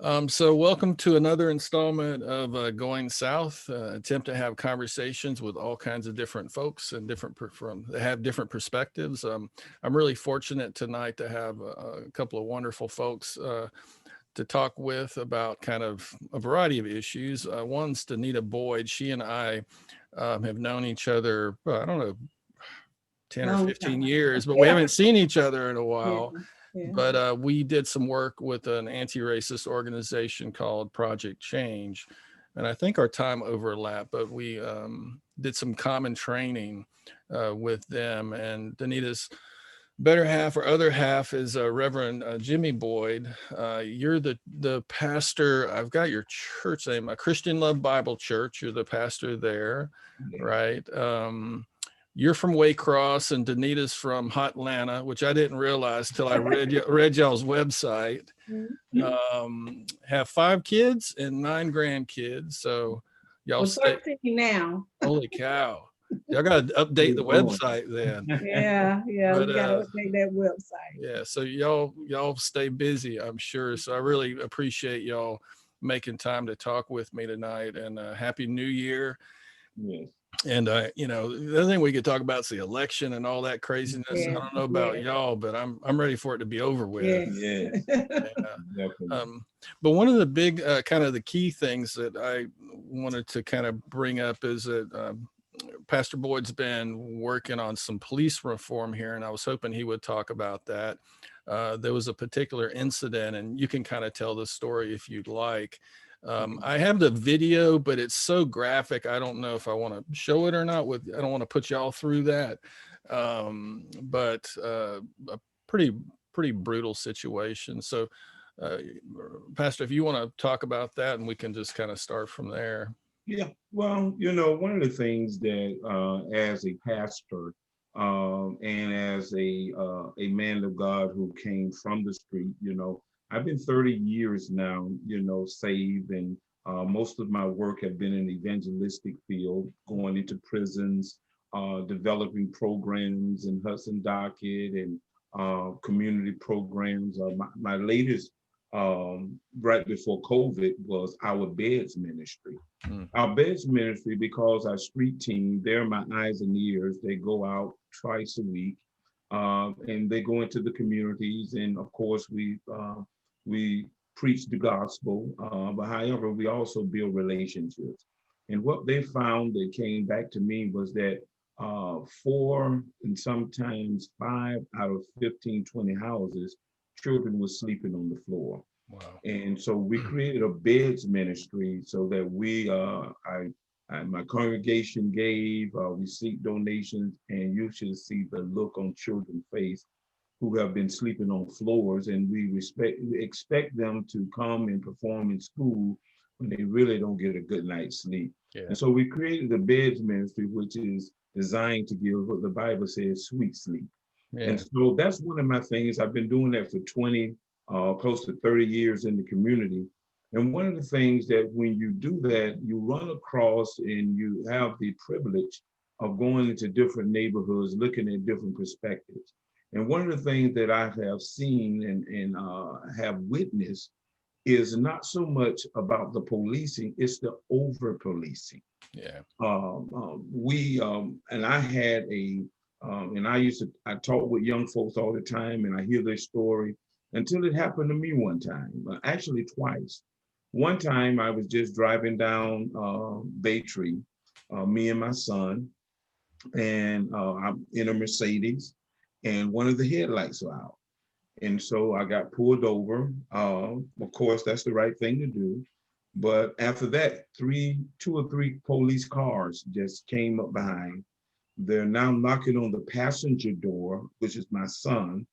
So welcome to another installment of Going South. Attempt to have conversations with all kinds of different folks and they have different perspectives. I'm really fortunate tonight to have a couple of wonderful folks to talk with about kind of a variety of issues. One's Danita Boyd. She and I have known each other, I don't know, 10 or Long 15 time. years, but we haven't seen each other in a Yeah, while. yeah. But we did some work with an anti-racist organization called Project Change. And I think our time overlapped, but we did some common training with them. And Danita's better half or other half is Reverend Jimmy Boyd. You're the pastor. I've got your church name, a Christian Love Bible Church. You're the pastor there, right? You're from Waycross and Danita's from Hot Atlanta, which I didn't realize till I read y'all's website. Have 5 kids and 9 grandkids. So y'all Well, stay. 13 now. Holy cow. Y'all got to update the website then. Yeah, But, we gotta update that website. Yeah, so y'all stay busy, I'm sure. So I really appreciate y'all making time to talk with me tonight, and Happy New Year. Yes. And the other thing we could talk about is the election and all that craziness. I don't know about y'all, but I'm ready for it to be over with. Yes. But one of the big kind of the key things that I wanted to kind of bring up is that Pastor Boyd's been working on some police reform here, and I was hoping he would talk about that. There was a particular incident, and you can kind of tell the story if you'd like. I have the video, but it's so graphic. I don't know if I want to show it or not. I don't want to put y'all through that. But a pretty brutal situation. So, Pastor, if you want to talk about that, and we can just kind of start from there. Yeah. Well, one of the things that as a pastor and as a man of God who came from the street, I've been 30 years now, saved, and most of my work have been in the evangelistic field, going into prisons, developing programs in Hudson Docket and community programs. My latest, right before COVID, was our beds ministry. Our beds ministry, because our street team, they're my eyes and ears. They go out twice a week, and they go into the communities, and of course we preach the gospel, but however, we also build relationships. And what they found that came back to me was that 4 and sometimes 5 out of 15, 20 houses, children were sleeping on the floor. Wow. And so we created a beds ministry so that my congregation gave, we seek donations, and you should see the look on children's face who have been sleeping on floors, and we expect them to come and perform in school when they really don't get a good night's sleep. Yeah. And so we created the beds ministry, which is designed to give what the Bible says, sweet sleep. Yeah. And so that's one of my things. I've been doing that for 20, close to 30 years in the community. And one of the things that when you do that, you run across and you have the privilege of going into different neighborhoods, looking at different perspectives. And one of the things that I have seen and have witnessed is not so much about the policing, it's the over-policing. Yeah. And I had I talk with young folks all the time, and I hear their story until it happened to me one time, actually twice. One time I was just driving down Baytree, me and my son, and I'm in a Mercedes, and one of the headlights are out. And so I got pulled over. Of course, that's the right thing to do. But after that, 2 or 3 police cars just came up behind. They're now knocking on the passenger door, which is my son.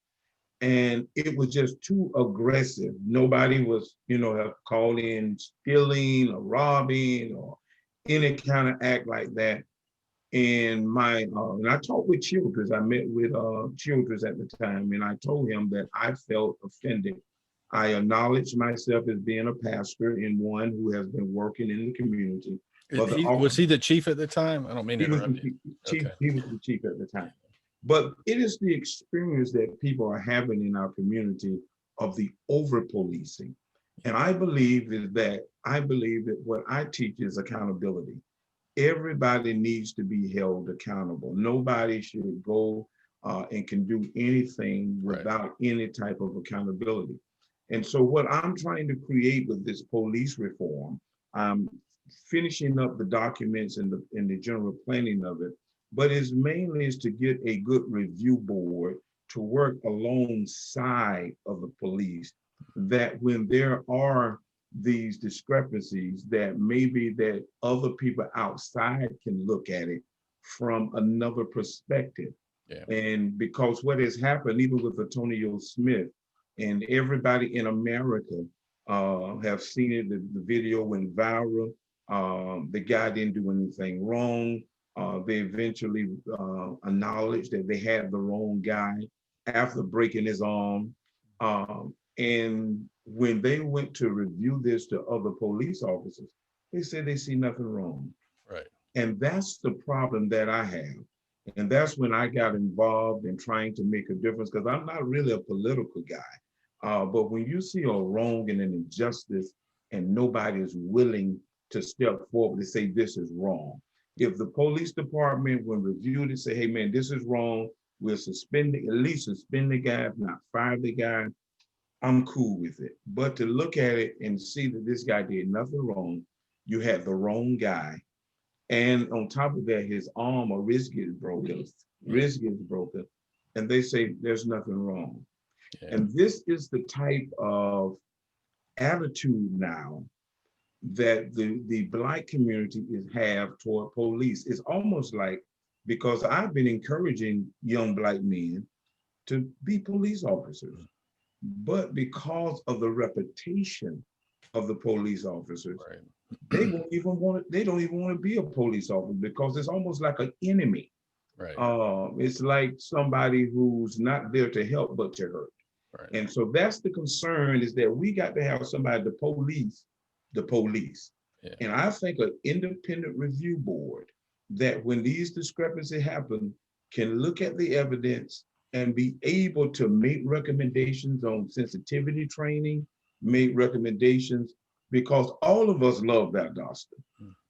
And it was just too aggressive. Nobody was, have called in stealing or robbing or any kind of act like that. And and I talked with Childress. I met with Childress at the time, and I told him that I felt offended. I acknowledged myself as being a pastor and one who has been working in the community. Was he the chief at the time? I don't mean to interrupt you. He was the chief at the time. But it is the experience that people are having in our community of the over-policing. And I believe that what I teach is accountability. Everybody needs to be held accountable. Nobody should go and can do anything Right. without any type of accountability. And so what I'm trying to create with this police reform, I'm finishing up the documents and the general planning of it, but it's mainly is to get a good review board to work alongside of the police, that when there are these discrepancies, that maybe that other people outside can look at it from another perspective. Yeah. And because what has happened, even with Antonio Smith, and everybody in America have seen it, the video went viral. The guy didn't do anything wrong. They eventually acknowledged that they had the wrong guy after breaking his arm. And when they went to review this to other police officers, they said they see nothing wrong. Right. And that's the problem that I have. And that's when I got involved in trying to make a difference, because I'm not really a political guy. But when you see a wrong and an injustice and nobody is willing to step forward to say this is wrong. If the police department, when reviewed it, say, hey man, this is wrong, we'll suspend it, at least suspend the guy, if not fire the guy, I'm cool with it. But to look at it and see that this guy did nothing wrong, you had the wrong guy. And on top of that, his arm or wrist gets broken, and they say there's nothing wrong. Yeah. And this is the type of attitude now that the Black community have toward police. It's almost like, because I've been encouraging young Black men to be police officers, but because of the reputation of the police officers, Right. they don't even want to be a police officer, because it's almost like an enemy. Right. It's like somebody who's not there to help but to hurt. Right. And so that's the concern, is that we got to have somebody to police the police. Yeah. And I think an independent review board that when these discrepancies happen can look at the evidence and be able to make recommendations on sensitivity training, make recommendations, because all of us love Valdostan,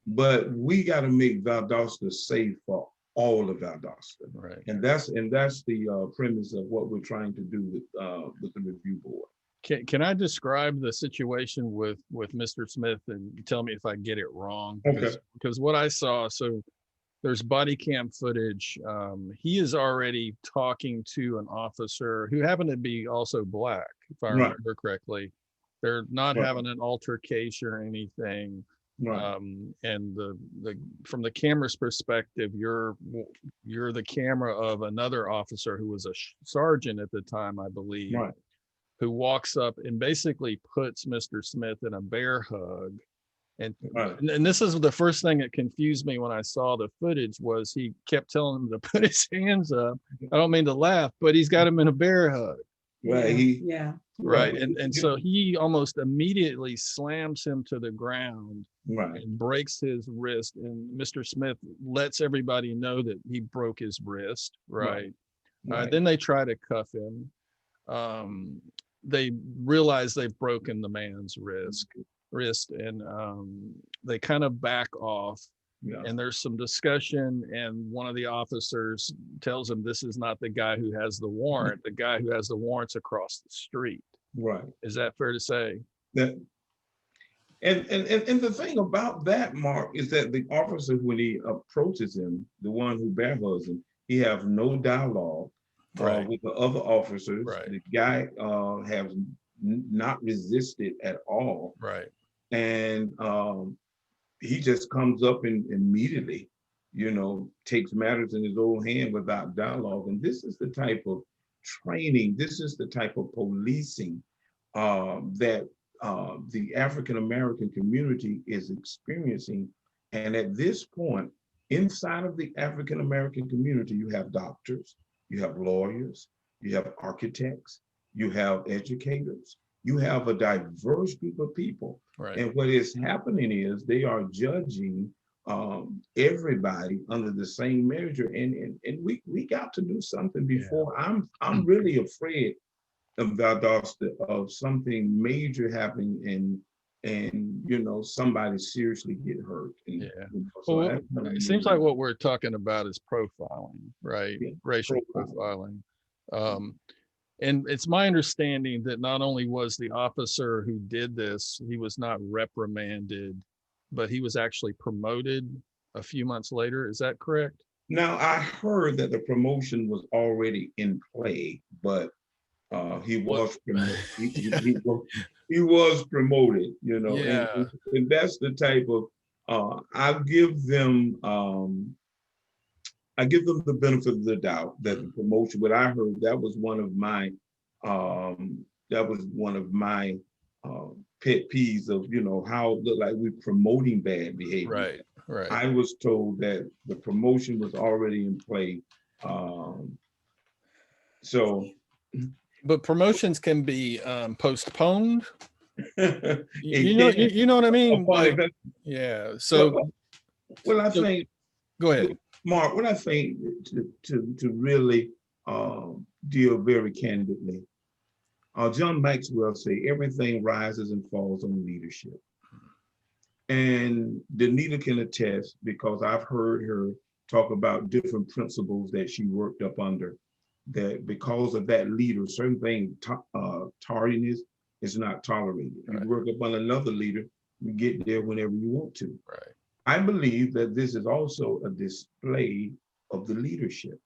but we got to make Valdosta safe for all of Valdostan. Right. And that's the premise of what we're trying to do with the review board. Can I describe the situation with Mr. Smith, and tell me if I get it wrong? Okay. Because what I saw, so there's body cam footage. He is already talking to an officer who happened to be also Black, if I Right. remember correctly. They're not Right. having an altercation or anything. Right. And the from the camera's perspective, you're the camera of another officer who was a sergeant at the time, I believe, Right. who walks up and basically puts Mr. Smith in a bear hug. And, Right. and this is the first thing that confused me when I saw the footage, was he kept telling him to put his hands up. I don't mean to laugh, but he's got him in a bear hug. Right. Yeah. Right. And so he almost immediately slams him to the ground Right. and breaks his wrist. And Mr. Smith lets everybody know that he broke his wrist. Right. Right. Then they try to cuff him. They realize they've broken the man's wrist, and they kind of back off. Yeah. And there's some discussion, and one of the officers tells him this is not the guy who has the warrant. The guy who has the warrant's across the street. Right. Is that fair to say? That, and the thing about that, Mark, is that the officer, when he approaches him, the one who bear hugs him, he has no dialogue Right. with the other officers. Right. The guy has not resisted at all. Right. And he just comes up and immediately, takes matters in his own hand without dialogue. And this is the type of training, this is the type of policing that the African-American community is experiencing. And at this point, inside of the African-American community, you have doctors, you have lawyers, you have architects, you have educators, you have a diverse group of people. Right. And what is happening is they are judging everybody under the same measure. And we got to do something before. I'm really afraid of Valdosta of something major happening and you know, somebody seriously get hurt. And, Yeah. you know, so Well, that's kind of it seems like what we're talking about is profiling, right? yeah, Racial profiling. profiling. And it's my understanding that not only was the officer who did this, he was not reprimanded, but he was actually promoted a few months later. Is that correct? Now I heard that the promotion was already in play, but he What? was promoted. He was promoted, you know, Yeah. and that's the type of I give them the benefit of the doubt that the promotion, but I heard that was one of my pet peeves of, you know, how like we're promoting bad behavior. Right. Right. I was told that the promotion was already in play. So But promotions can be postponed. it can, You know what I mean? upon Like, event- yeah. well, I So think, go ahead. Mark, what I think to really deal very candidly, John Maxwell say everything rises and falls on leadership. And Danita can attest because I've heard her talk about different principles that she worked up under, that because of that leader, certain things, tardiness is not tolerated. Right. You work up on another leader, you get there whenever you want to. Right. I believe that this is also a display of the leadership.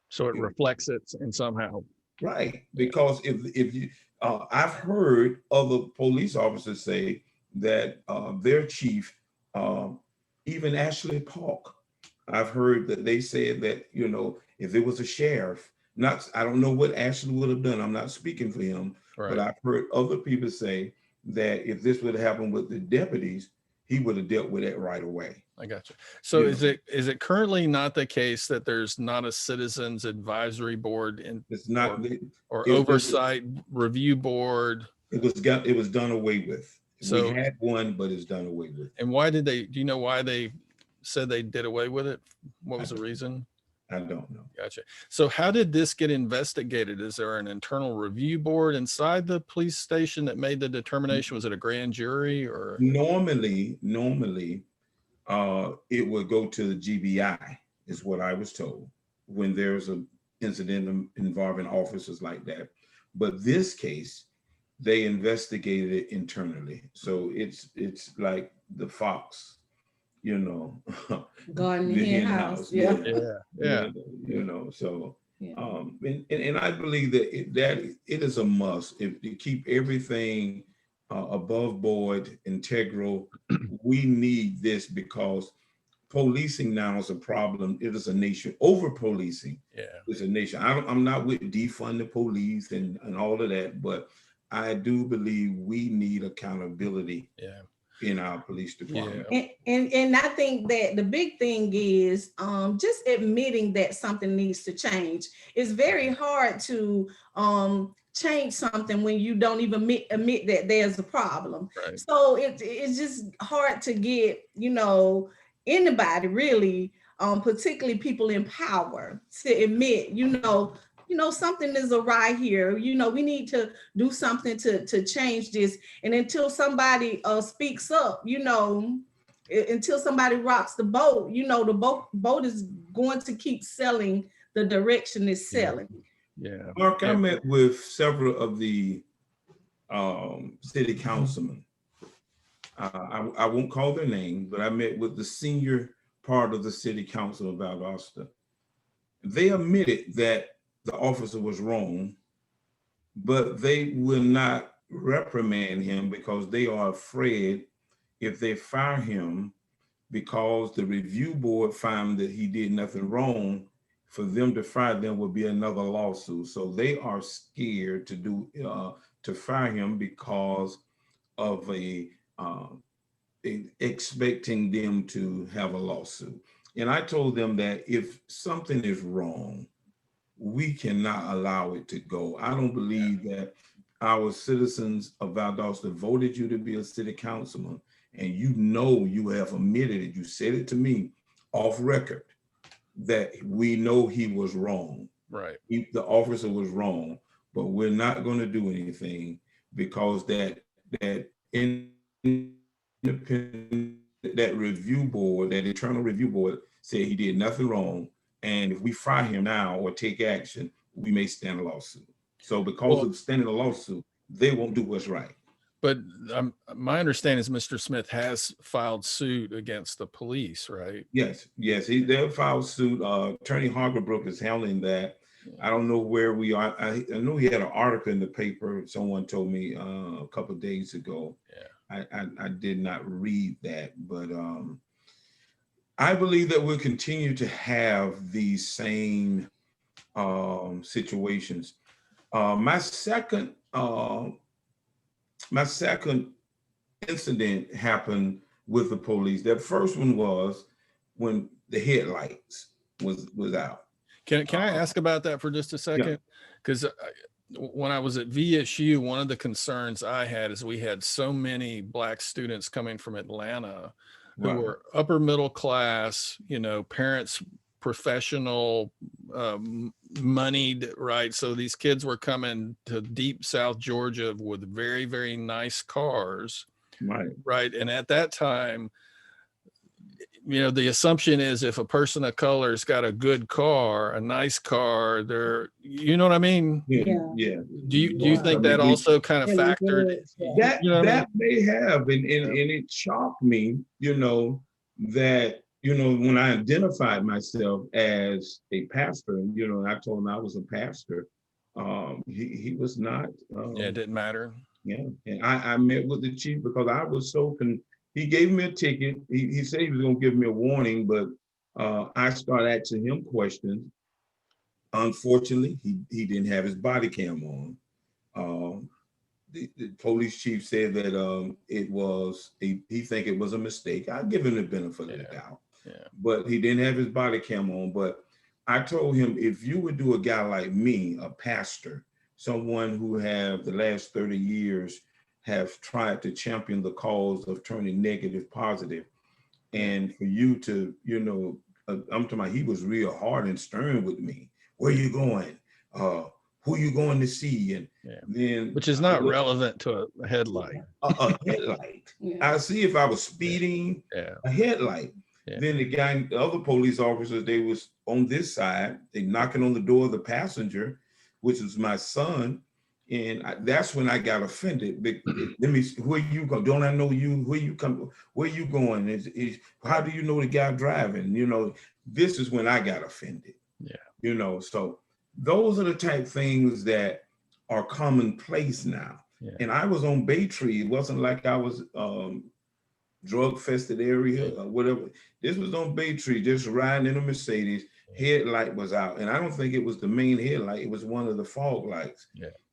So it reflects it in somehow. Right, because if you, I've heard other police officers say that their chief, even Ashley Park, I've heard that they said that, you know, if it was a sheriff, not, I don't know what Ashley would have done. I'm not speaking for him, Right. but I've heard other people say that if this would have happened with the deputies, he would have dealt with it right away. I got you. So You is it currently not the case that there's not a citizens advisory board It's not, or oversight review board? it was done away with. So we had one, but it's done away with. And why did they, do you know why they said they did away with it? What was the reason? I don't know. Gotcha. So how did this get investigated? Is there an internal review board inside the police station that made the determination? Was it a grand jury or? Normally, it would go to the GBI, is what I was told, when there's an incident involving officers like that. But this case, they investigated it internally. So it's like the fox, you know, Garden the hen hen house. Yeah. You know, so Yeah. and I believe that it is a must if to keep everything above board, integral. We need this because policing now is a problem. It is a nation. Over policing is a nation. I'm not with defund the police and all of that, but I do believe we need accountability in our police department. And I think that the big thing is just admitting that something needs to change. It's very hard to change something when you don't even admit that there's a problem. Right. So it's just hard to get, you know, anybody really, particularly people in power, to admit, you know, something is awry here. You know, we need to do something to change this. And until somebody speaks up, you know, until somebody rocks the boat, you know, the boat is going to keep selling the direction it's selling. Yeah. Mark, I met with several of the city councilmen. I won't call their name, but I met with the senior part of the city council of Valdosta. They admitted that the officer was wrong, but they will not reprimand him because they are afraid if they fire him because the review board found that he did nothing wrong, for them to fire them would be another lawsuit. So they are scared to fire him because of expecting them to have a lawsuit. And I told them that if something is wrong, we cannot allow it to go. I don't believe that our citizens of Valdosta voted you to be a city councilman, and you know you have admitted it. You said it to me off record that we know he was wrong. Right. The officer was wrong, but we're not going to do anything because that independent, that review board, that internal review board said he did nothing wrong. And if we fire him now or take action, we may stand a lawsuit. So because of standing a lawsuit, they won't do what's right. But my understanding is Mr. Smith has filed suit against the police, right? Yes, they'll file suit. Attorney Hargerbrook is handling that. I don't know where we are. I know he had an article in the paper. Someone told me a couple of days ago. Yeah. I did not read that, but I believe that we'll continue to have these same situations. My second incident happened with the police. That first one was when the headlights was out. Can I ask about that for just a second? Because when I was at VSU, one of the concerns I had is we had so many Black students coming from Atlanta who were upper middle class, you know, parents, professional, moneyed, right? So these kids were coming to deep South Georgia with very, very nice cars. Right. And at that time, you know, the assumption is if a person of color's got a good car, a nice car, they're, you know what I mean? Yeah. Do you think that also kind of factored? That may have, and it shocked me, you know, that, you know, when I identified myself as a pastor, you know, I told him I was a pastor. He was not. It didn't matter. Yeah, and I met with the chief because I was so he gave me a ticket. He said he was going to give me a warning, but I started asking him questions. Unfortunately, he didn't have his body cam on. The police chief said that it was he think it was a mistake. I give him the benefit of the doubt, but he didn't have his body cam on. But I told him, if you would do a guy like me, a pastor, someone who have the last 30 years have tried to champion the cause of turning negative positive, and for you to, you know, I'm talking about, he was real hard and stern with me. Where you going? Who you going to see? And then, which is not relevant to a headlight. A headlight. I see if I was speeding, a headlight. Then the other police officers, they was on this side, they knocking on the door of the passenger, which is my son. And that's when I got offended. Let me, where you go? Don't I know you? Where you come? Where you going? How do you know the guy driving? You know, this is when I got offended. You know, so those are the type things that are commonplace now. And I was on Bay Tree. It wasn't like I was drug fested area or whatever. This was on Bay Tree, just riding in a Mercedes. Headlight was out, and I don't think it was the main headlight. It was one of the fog lights.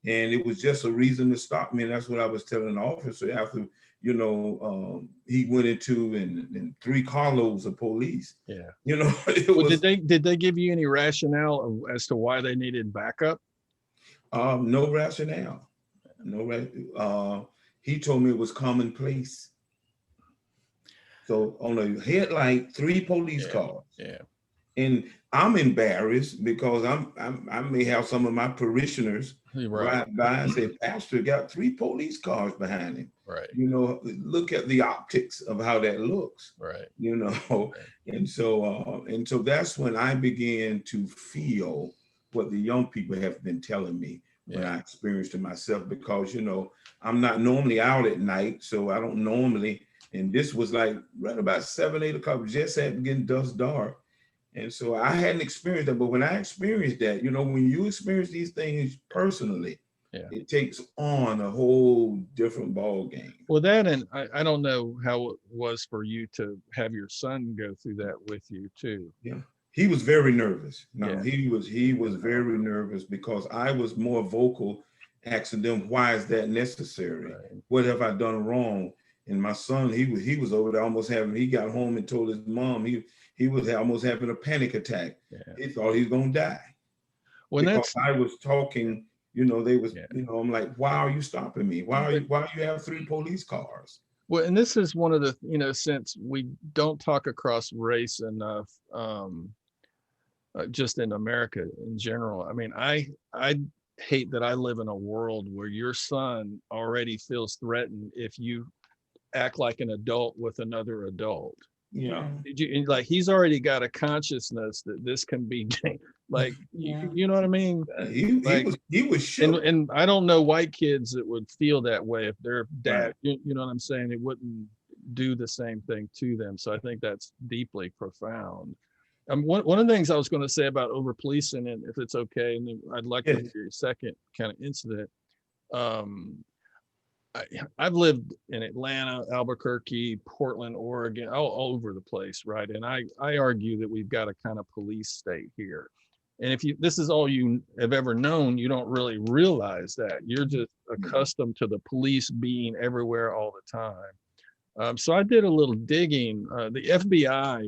And it was just a reason to stop me. And that's what I was telling the officer after, you know, he went into and 3 carloads of police. You know, did they give you any rationale as to why they needed backup? No rationale. He told me it was commonplace. So on a headlight, 3 police cars. And I'm embarrassed because I may have some of my parishioners ride by and say, Pastor got 3 police cars behind him. You know, look at the optics of how that looks. You know, and so that's when I began to feel what the young people have been telling me when I experienced it myself, because, you know, I'm not normally out at night, so I don't normally. And this was like right about 7, 8 o'clock, just at getting dusk dark. And so I hadn't experienced that, but when I experienced that, you know, when you experience these things personally, it takes on a whole different ball game. Well, that, and I don't know how it was for you to have your son go through that with you too. He was very nervous. He was very nervous because I was more vocal, asking them, why is that necessary? What have I done wrong? And my son, he was over there he got home and told his mom he was almost having a panic attack. He thought he was gonna die. Because I was talking, you know, they was, you know, I'm like, why are you stopping me? Why you have 3 police cars? Well, and this is one of the, you know, since we don't talk across race enough, just in America in general. I mean, I hate that I live in a world where your son already feels threatened if you act like an adult with another adult. Yeah. Like he's already got a consciousness that this can be like, you know what I mean? He was shook. And I don't know white kids that would feel that way if their dad, Right. you know what I'm saying? It wouldn't do the same thing to them. So I think that's deeply profound. One of the things I was going to say about over policing, and if it's okay, and then I'd like to Yes. hear your second kind of incident. I've lived in Atlanta, Albuquerque, Portland, Oregon, all over the place, right? And I argue that we've got a kind of police state here. And if this is all you have ever known, you don't really realize that. You're just accustomed to the police being everywhere all the time. So I did a little digging. The FBI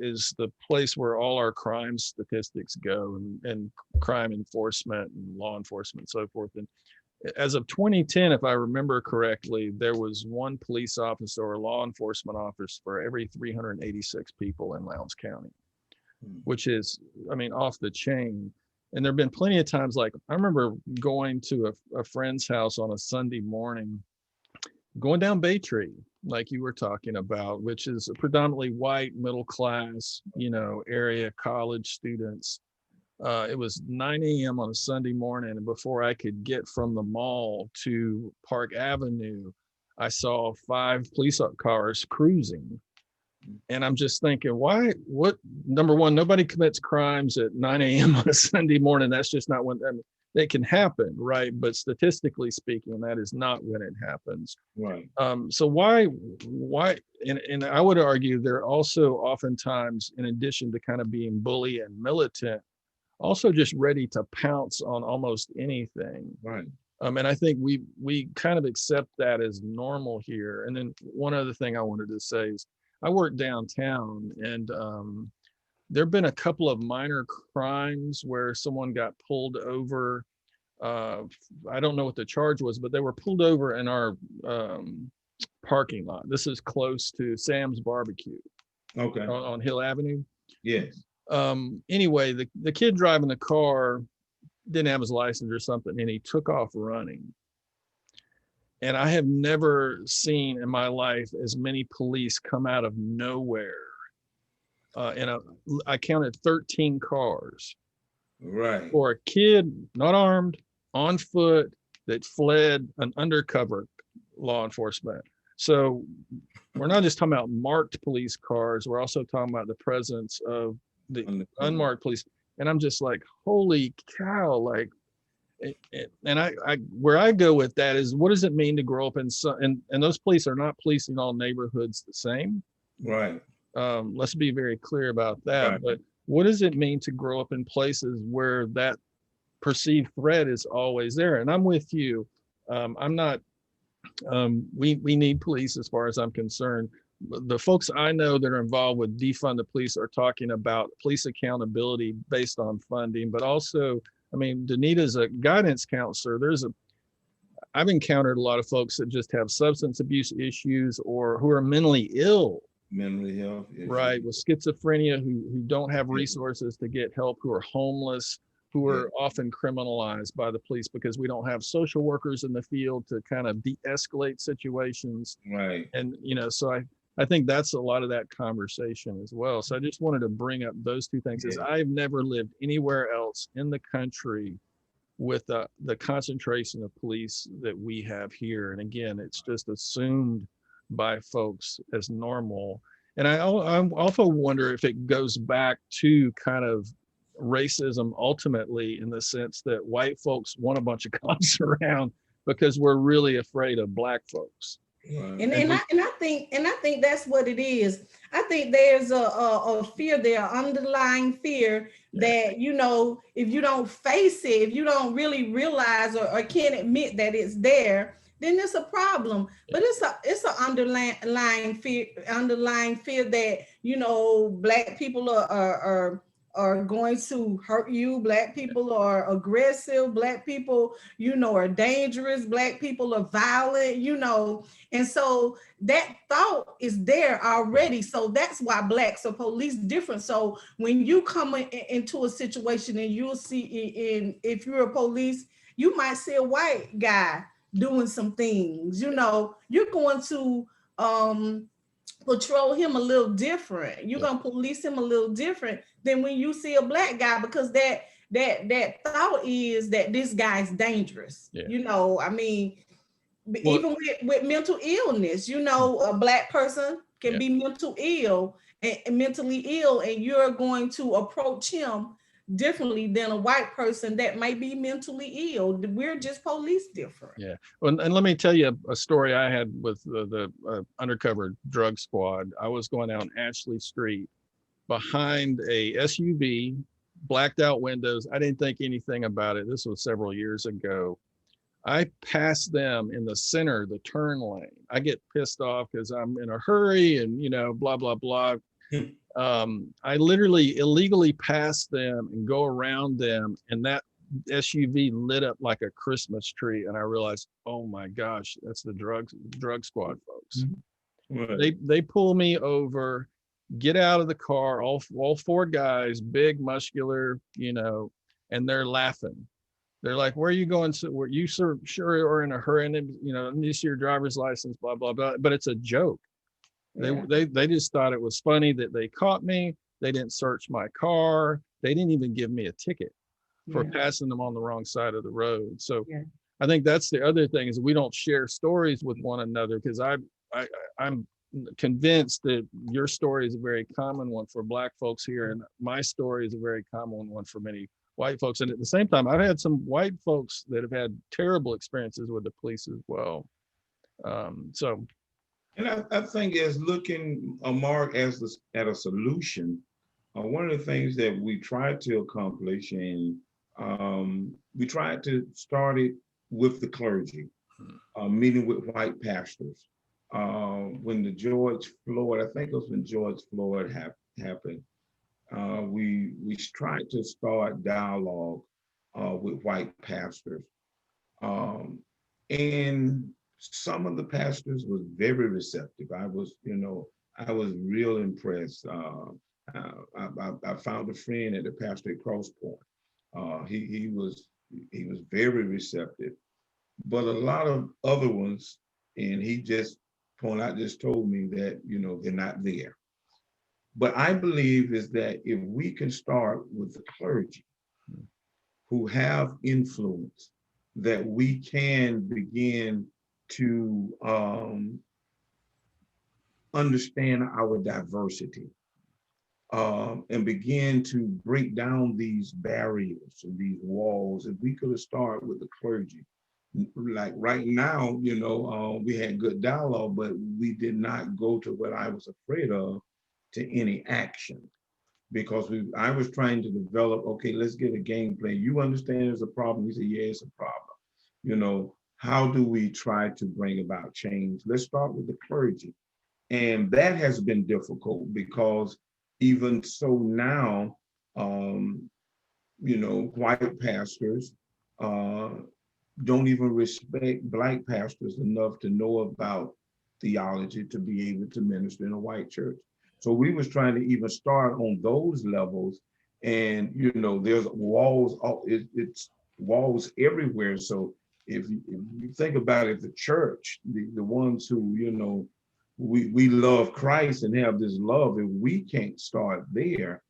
is the place where all our crime statistics go, and crime enforcement and law enforcement and so forth. And as of 2010, if I remember correctly, there was one police officer or law enforcement officer for every 386 people in Lowndes County, which is, I mean, off the chain. And there have been plenty of times, like I remember going to a friend's house on a Sunday morning, going down Bay Tree, like you were talking about, which is a predominantly white, middle class, area, college students. It was 9 a.m. on a Sunday morning, and before I could get from the mall to Park Avenue, I saw 5 police cars cruising. And I'm just thinking, number one, nobody commits crimes at 9 a.m. on a Sunday morning. That's just not when, they can happen, right? But statistically speaking, that is not when it happens. Right. So why, and I would argue they're also oftentimes, in addition to kind of being bully and militant, also just ready to pounce on almost anything. Right. And I think we kind of accept that as normal here. And then one other thing I wanted to say is I work downtown, and there have been a couple of minor crimes where someone got pulled over. I don't know what the charge was, but they were pulled over in our parking lot. This is close to Sam's Barbecue. Okay. On Hill Avenue. Yes. Anyway, the kid driving the car didn't have his license or something, and he took off running. And I have never seen in my life as many police come out of nowhere. I counted 13 cars. Right. For a kid not armed, on foot, that fled an undercover law enforcement. So we're not just talking about marked police cars, we're also talking about the presence of the unmarked police. And I'm just like, holy cow, like, and I where I go with that is, what does it mean to grow up in and those police are not policing all neighborhoods the same. Right. Let's be very clear about that. Right. But what does it mean to grow up in places where that perceived threat is always there? And I'm with you. I'm not, we need police as far as I'm concerned. The folks I know that are involved with defund the police are talking about police accountability based on funding, but also, I mean, Danita's a guidance counselor. I've encountered a lot of folks that just have substance abuse issues or who are mentally ill. Mental health. Right, with schizophrenia, who don't have resources to get help, who are homeless, who are often criminalized by the police because we don't have social workers in the field to kind of de-escalate situations. Right. And, so I think that's a lot of that conversation as well. So I just wanted to bring up those two things. Is I've never lived anywhere else in the country with the concentration of police that we have here. And again, it's just assumed by folks as normal. And I also wonder if it goes back to kind of racism ultimately, in the sense that white folks want a bunch of cops around because we're really afraid of black folks. And I think that's what it is. I think there's a fear there, underlying fear that, if you don't face it, if you don't really realize or can't admit that it's there, then it's a problem. But it's an underlying fear that, black people are going to hurt you. Black people are aggressive. Black people, are dangerous. Black people are violent, And so that thought is there already. So that's why blacks are police different. So when you come into a situation and you'll see if you're a police, you might see a white guy doing some things, you know, you're going to patrol him a little different. You're gonna police him a little different than when you see a black guy, because that thought is that this guy's dangerous. Yeah. You know, I mean, Well, even with mental illness, you know, a black person can be mental ill and mentally ill, and you're going to approach him differently than a white person that may be mentally ill. We're just police different. Yeah. Well, and let me tell you a story I had with the undercover drug squad. I was going down Ashley Street behind a SUV, blacked out windows. I didn't think anything about it. This was several years ago. I passed them in the center, the turn lane. I get pissed off because I'm in a hurry and, you know, blah, blah, blah. I literally illegally pass them and go around them, and that SUV lit up like a Christmas tree. And I realized, oh my gosh, that's the drug squad folks. Right. They pull me over, get out of the car, all four guys, big, muscular, you know, and they're laughing. They're like, where are you going? So were you sure are in a hurry? And you know, let me see your driver's license, blah, blah, blah. But it's a joke. They just thought it was funny that they caught me. They didn't search my car. They didn't even give me a ticket for passing them on the wrong side of the road. So I think that's the other thing, is we don't share stories with one another, because I'm convinced that your story is a very common one for Black folks here, and my story is a very common one for many white folks. And at the same time, I've had some white folks that have had terrible experiences with the police as well. And I think as looking, Mark, at a solution, one of the things that we tried to accomplish, and we tried to start it with the clergy, meeting with white pastors. When the George Floyd, I think it was when George Floyd happened, we tried to start dialogue with white pastors. And some of the pastors was very receptive. I was real impressed. I found a friend at the pastor at Cross Point. He was very receptive, but a lot of other ones, and he just told me that, you know, they're not there. But I believe is that if we can start with the clergy who have influence, that we can begin to understand our diversity, and begin to break down these barriers and these walls. If we could have started with the clergy, like right now, you know, we had good dialogue, but we did not go to what I was afraid of, to any action, because I was trying to develop, okay, let's get a game plan. You understand there's a problem? He said, yeah, it's a problem. You know, how do we try to bring about change? Let's start with the clergy. And that has been difficult, because even so now, you know, white pastors don't even respect Black pastors enough to know about theology to be able to minister in a white church. So we was trying to even start on those levels, and you know, there's walls. It's walls everywhere. So if you think about it, the church, the ones who, you know, we love Christ and have this love, and we can't start there,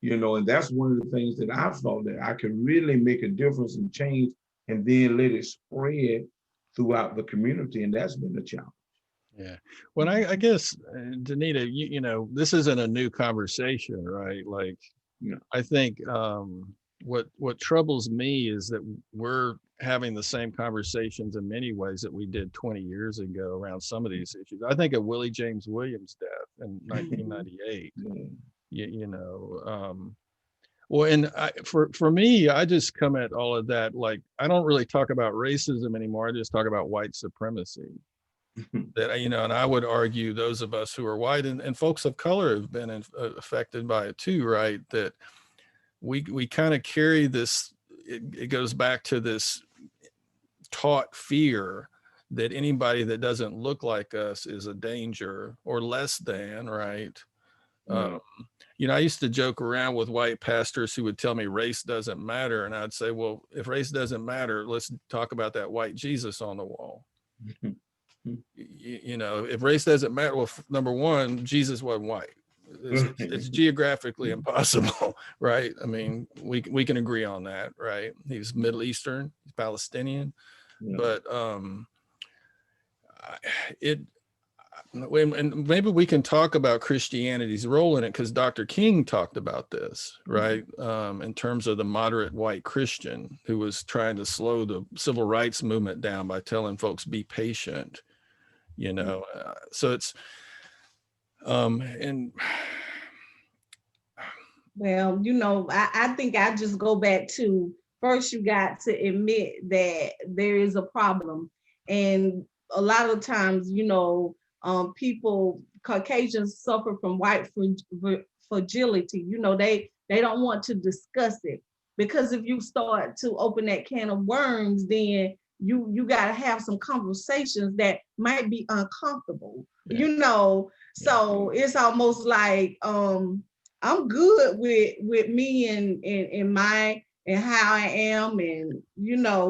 you know, and that's one of the things that I thought that I could really make a difference and change, and then let it spread throughout the community, and that's been a challenge. Yeah. Well, I guess, Danita, you know, this isn't a new conversation, right? Like, I think what troubles me is that we're having the same conversations in many ways that we did 20 years ago around some of these issues. I think of Willie James Williams' death in 1998. You know, well, and for me, I just come at all of that like, I don't really talk about racism anymore. I just talk about white supremacy. That, you know, and I would argue those of us who are white and folks of color have been affected by it too, right? That we kind of carry this, it goes back to this taught fear that anybody that doesn't look like us is a danger or less than, right? Yeah. I used to joke around with white pastors who would tell me race doesn't matter. And I'd say, well, if race doesn't matter, let's talk about that white Jesus on the wall. If race doesn't matter, well, number one, Jesus wasn't white. It's geographically impossible, right? I mean, we can agree on that, right? He's Middle Eastern, he's Palestinian, Yeah. but and maybe we can talk about Christianity's role in it, because Dr. King talked about this, right? In terms of the moderate white Christian who was trying to slow the civil rights movement down by telling folks, be patient, so it's, and Well, I think I just go back to first, you got to admit that there is a problem. And a lot of times, people, Caucasians suffer from white fragility. They don't want to discuss it, because if you start to open that can of worms, then you got to have some conversations that might be uncomfortable, so it's almost like, I'm good with me and my and how I am, and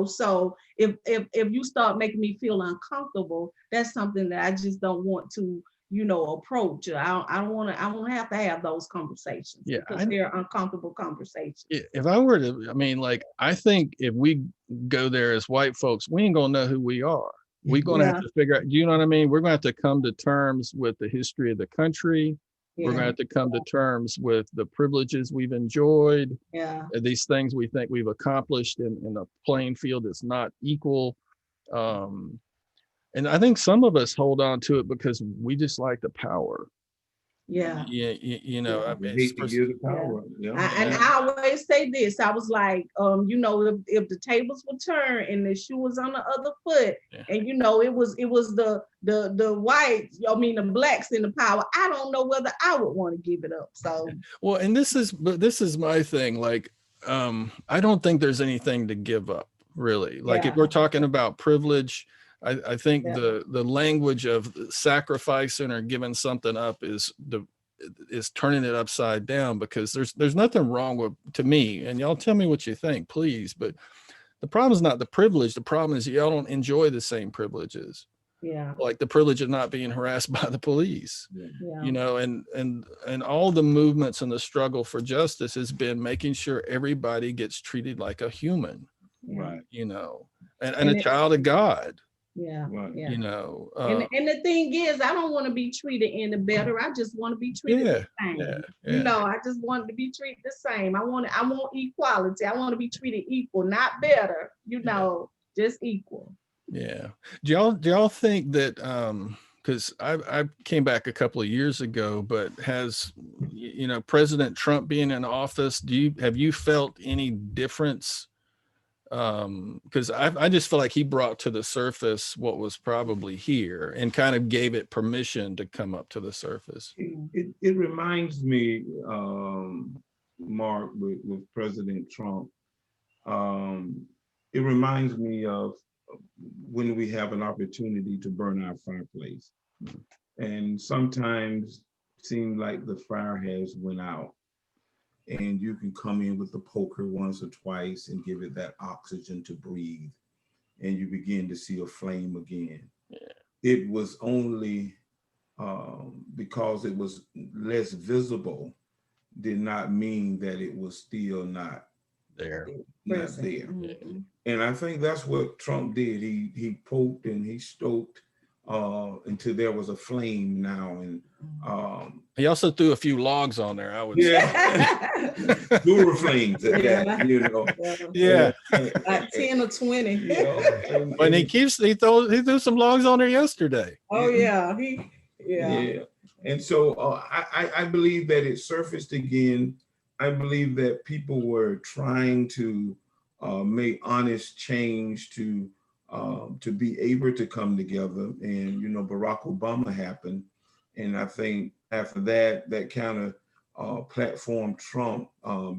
so if you start making me feel uncomfortable, that's something that I just don't want to approach. I don't want to have to have those conversations, because they're uncomfortable conversations. If I were to, I think if we go there as white folks, we ain't gonna know who we are. We're gonna have to figure out, you know what I mean? We're gonna have to come to terms with the history of the country. We're going to have to come to terms with the privileges we've enjoyed. These things we think we've accomplished in a playing field that's not equal. And I think some of us hold on to it because we just like the power. Yeah. Yeah. I mean, hate to give the power. And I always say this. I was like, if the tables would turn and the shoe was on the other foot, and it was the whites, the blacks in the power, I don't know whether I would want to give it up. So well, and this is my thing. I don't think there's anything to give up, really. If we're talking about privilege, I think the language of sacrificing or giving something up is turning it upside down, because there's nothing wrong with, to me, and y'all tell me what you think, please, but the problem is not the privilege. The problem is y'all don't enjoy the same privileges. Like the privilege of not being harassed by the police. And all the movements and the struggle for justice has been making sure everybody gets treated like a human, right? And a child of God. Right. And the thing is, I don't want to be treated any better. I just want to be treated the same. I just want to be treated the same. I want equality. I want to be treated equal, not better, just equal. Yeah. Do y'all think that, because I came back a couple of years ago, but has President Trump being in office, have you felt any difference? Because I just feel like he brought to the surface what was probably here and kind of gave it permission to come up to the surface. It reminds me, Mark, with President Trump, it reminds me of when we have an opportunity to burn our fireplace. And sometimes it seems like the fire has went out, and you can come in with the poker once or twice and give it that oxygen to breathe, and you begin to see a flame again. It was only because it was less visible did not mean that it was still not there. And I think that's what Trump did. He poked and he stoked until there was a flame now. And he also threw a few logs on there, I would say. Dura flames at that, like 10 or 20. And he threw some logs on there yesterday. Oh yeah. And so I believe that it surfaced again. I believe that people were trying to make honest change to be able to come together. And Barack Obama happened, and I think after that kind of platformed Trump,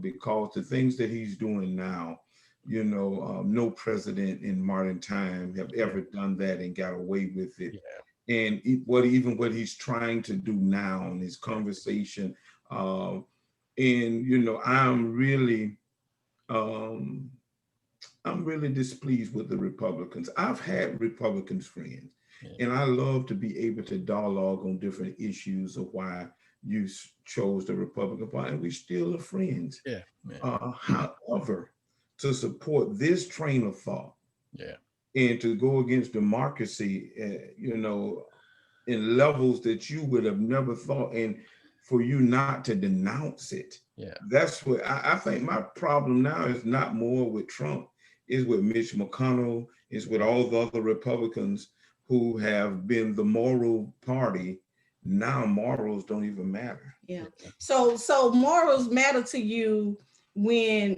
because the things that he's doing now, no president in modern time have ever done that and got away with it. and what he's trying to do now in his conversation. And I'm really displeased with the Republicans. I've had Republicans friends, and I love to be able to dialogue on different issues of why you chose the Republican Party, and we still are friends. Yeah. However, to support this train of thought, and to go against democracy, in levels that you would have never thought, and for you not to denounce it. That's what I think my problem now is not more with Trump, is with Mitch McConnell, is with all the other Republicans who have been the moral party. Now morals don't even matter. So morals matter to you when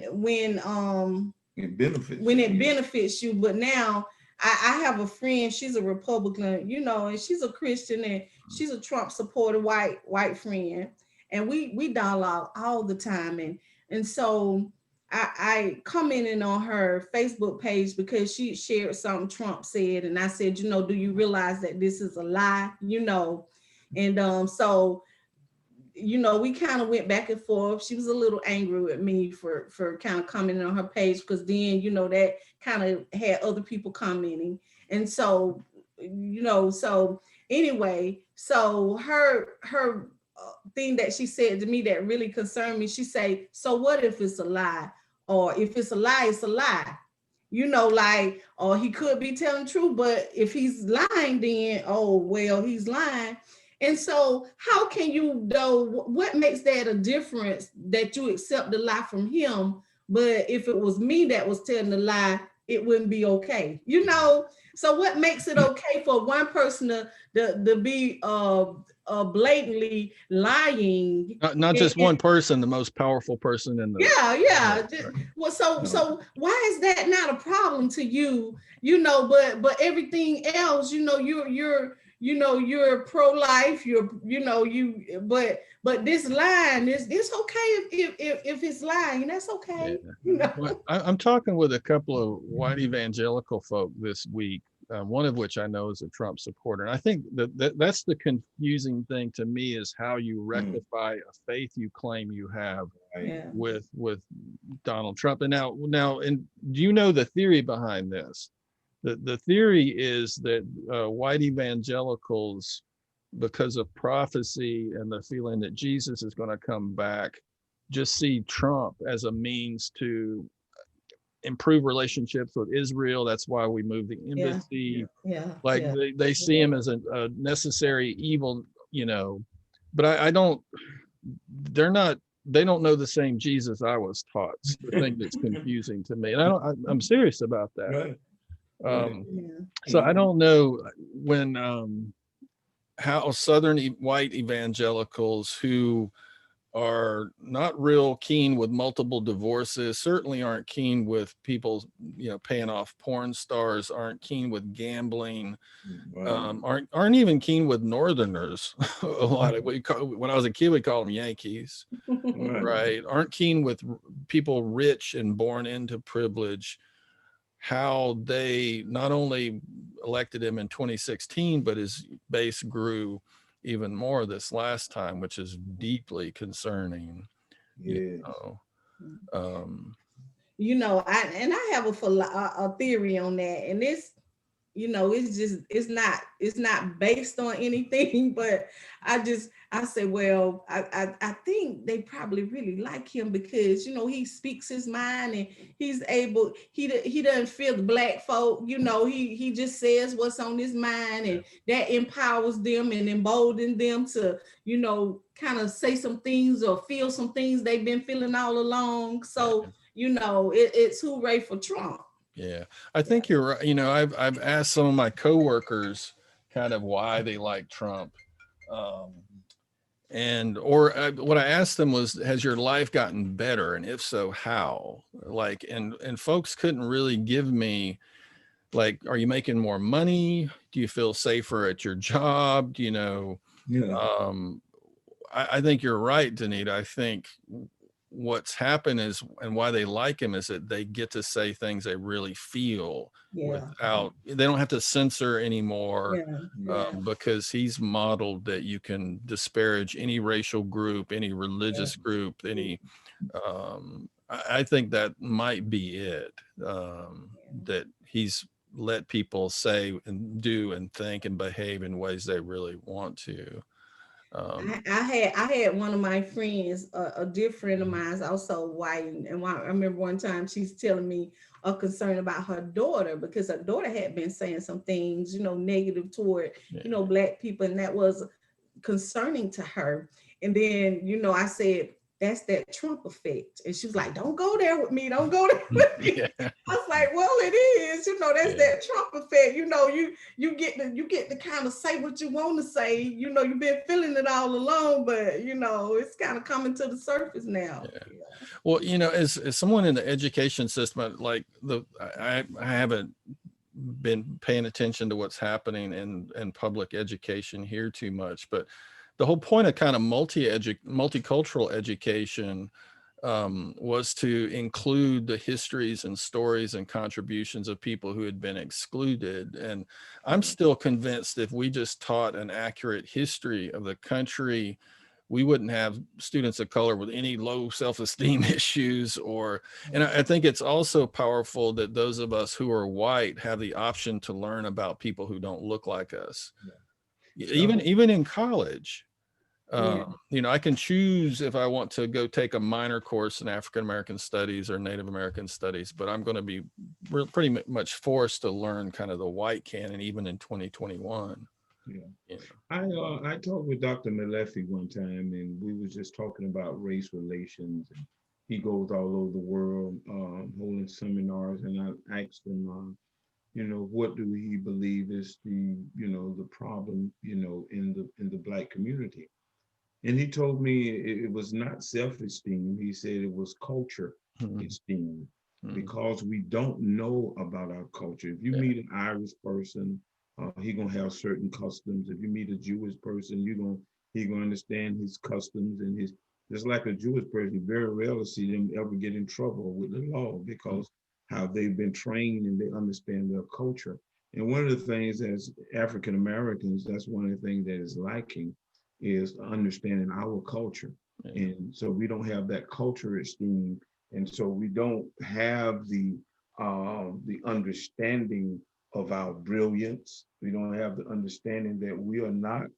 it benefits benefits you. But now I have a friend, she's a Republican, and she's a Christian, and she's a Trump supporter, white friend. And we dialogue all the time. And so I commented on her Facebook page because she shared something Trump said. And I said, do you realize that this is a lie? And so we kind of went back and forth. She was a little angry with me for kind of commenting on her page, because then, that kind of had other people commenting. And so, so anyway, so her thing that she said to me that really concerned me, she say, so what if it's a lie? Or if it's a lie, it's a lie. Or he could be telling the truth, but if he's lying, then, he's lying. And so how can you know what makes that a difference that you accept the lie from him? But if it was me that was telling the lie, it wouldn't be okay. So what makes it okay for one person to be blatantly lying? Not just one person, the most powerful person in the Well, so why is that not a problem to you? But everything else, you're pro-life, but this line it's okay if it's lying, that's okay. Well, I'm talking with a couple of white evangelical folk this week, one of which I know is a Trump supporter, and I think that's the confusing thing to me, is how you rectify a faith you claim you have with Donald Trump. And now, and do you know the theory behind this? The theory is that white evangelicals, because of prophecy and the feeling that Jesus is going to come back, just see Trump as a means to improve relationships with Israel. That's why we moved the embassy. They see him as a necessary evil, but I don't, they don't know the same Jesus I was taught. It's the thing that's confusing to me. And I'm serious about that. So I don't know how Southern white evangelicals who are not real keen with multiple divorces, certainly aren't keen with people, paying off porn stars, aren't keen with gambling, aren't even keen with Northerners. A lot of when I was a kid, we called them Yankees, right? Aren't keen with people rich and born into privilege. How they not only elected him in 2016, but his base grew even more this last time, which is deeply concerning. I have a theory on that, and it's it's not based on anything, but I say, well, I think they probably really like him because he speaks his mind, and he's able, he doesn't feel the black folk, he just says what's on his mind, and that empowers them and emboldens them to kind of say some things or feel some things they've been feeling all along. So it's hooray for Trump. Yeah, I think you're right. I've asked some of my coworkers kind of why they like Trump. What I asked them was, has your life gotten better? And if so, how? And folks couldn't really give me, are you making more money? Do you feel safer at your job? I think you're right, Danita. I think what's happened is, and why they like him, is that they get to say things they really feel Yeah. without, they don't have to censor anymore. Yeah. Yeah. Because he's modeled that you can disparage any racial group, any religious group, any, I think that might be it, that he's let people say and do and think and behave in ways they really want to. I had one of my friends, a dear friend of mine, also white, and I remember one time she's telling me a concern about her daughter, because her daughter had been saying some things, negative toward, Black people, and that was concerning to her. And then, I said, that's that Trump effect. And she was like, don't go there with me. Don't go there with me. Yeah. I was like, well, it is, that's that Trump effect. You get to kind of say what you want to say. You've been feeling it all along, but it's kind of coming to the surface now. Yeah. Well, as someone in the education system, like I haven't been paying attention to what's happening in public education here too much, but the whole point of kind of multicultural education was to include the histories and stories and contributions of people who had been excluded. And I'm still convinced if we just taught an accurate history of the country, we wouldn't have students of color with any low self-esteem issues. And I think it's also powerful that those of us who are white have the option to learn about people who don't look like us. Even in college, I can choose if I want to go take a minor course in African American studies or Native American studies, but I'm going to be pretty much forced to learn kind of the white canon even in 2021. I talked with Dr. Malefi one time, and we was just talking about race relations. And he goes all over the world holding seminars, and I asked him, what do he believe is the problem, in the Black community. And he told me it was not self-esteem. He said it was culture esteem, because we don't know about our culture. If you meet an Irish person, he gonna have certain customs. If you meet a Jewish person, he gonna understand his customs and his. Just like a Jewish person, you very rarely see them ever get in trouble with the law, because how they've been trained and they understand their culture. And one of the things as African Americans, that's one of the things that is lacking, is understanding our culture. And so we don't have that culture esteem. And so we don't have the understanding of our brilliance. We don't have the understanding that we are not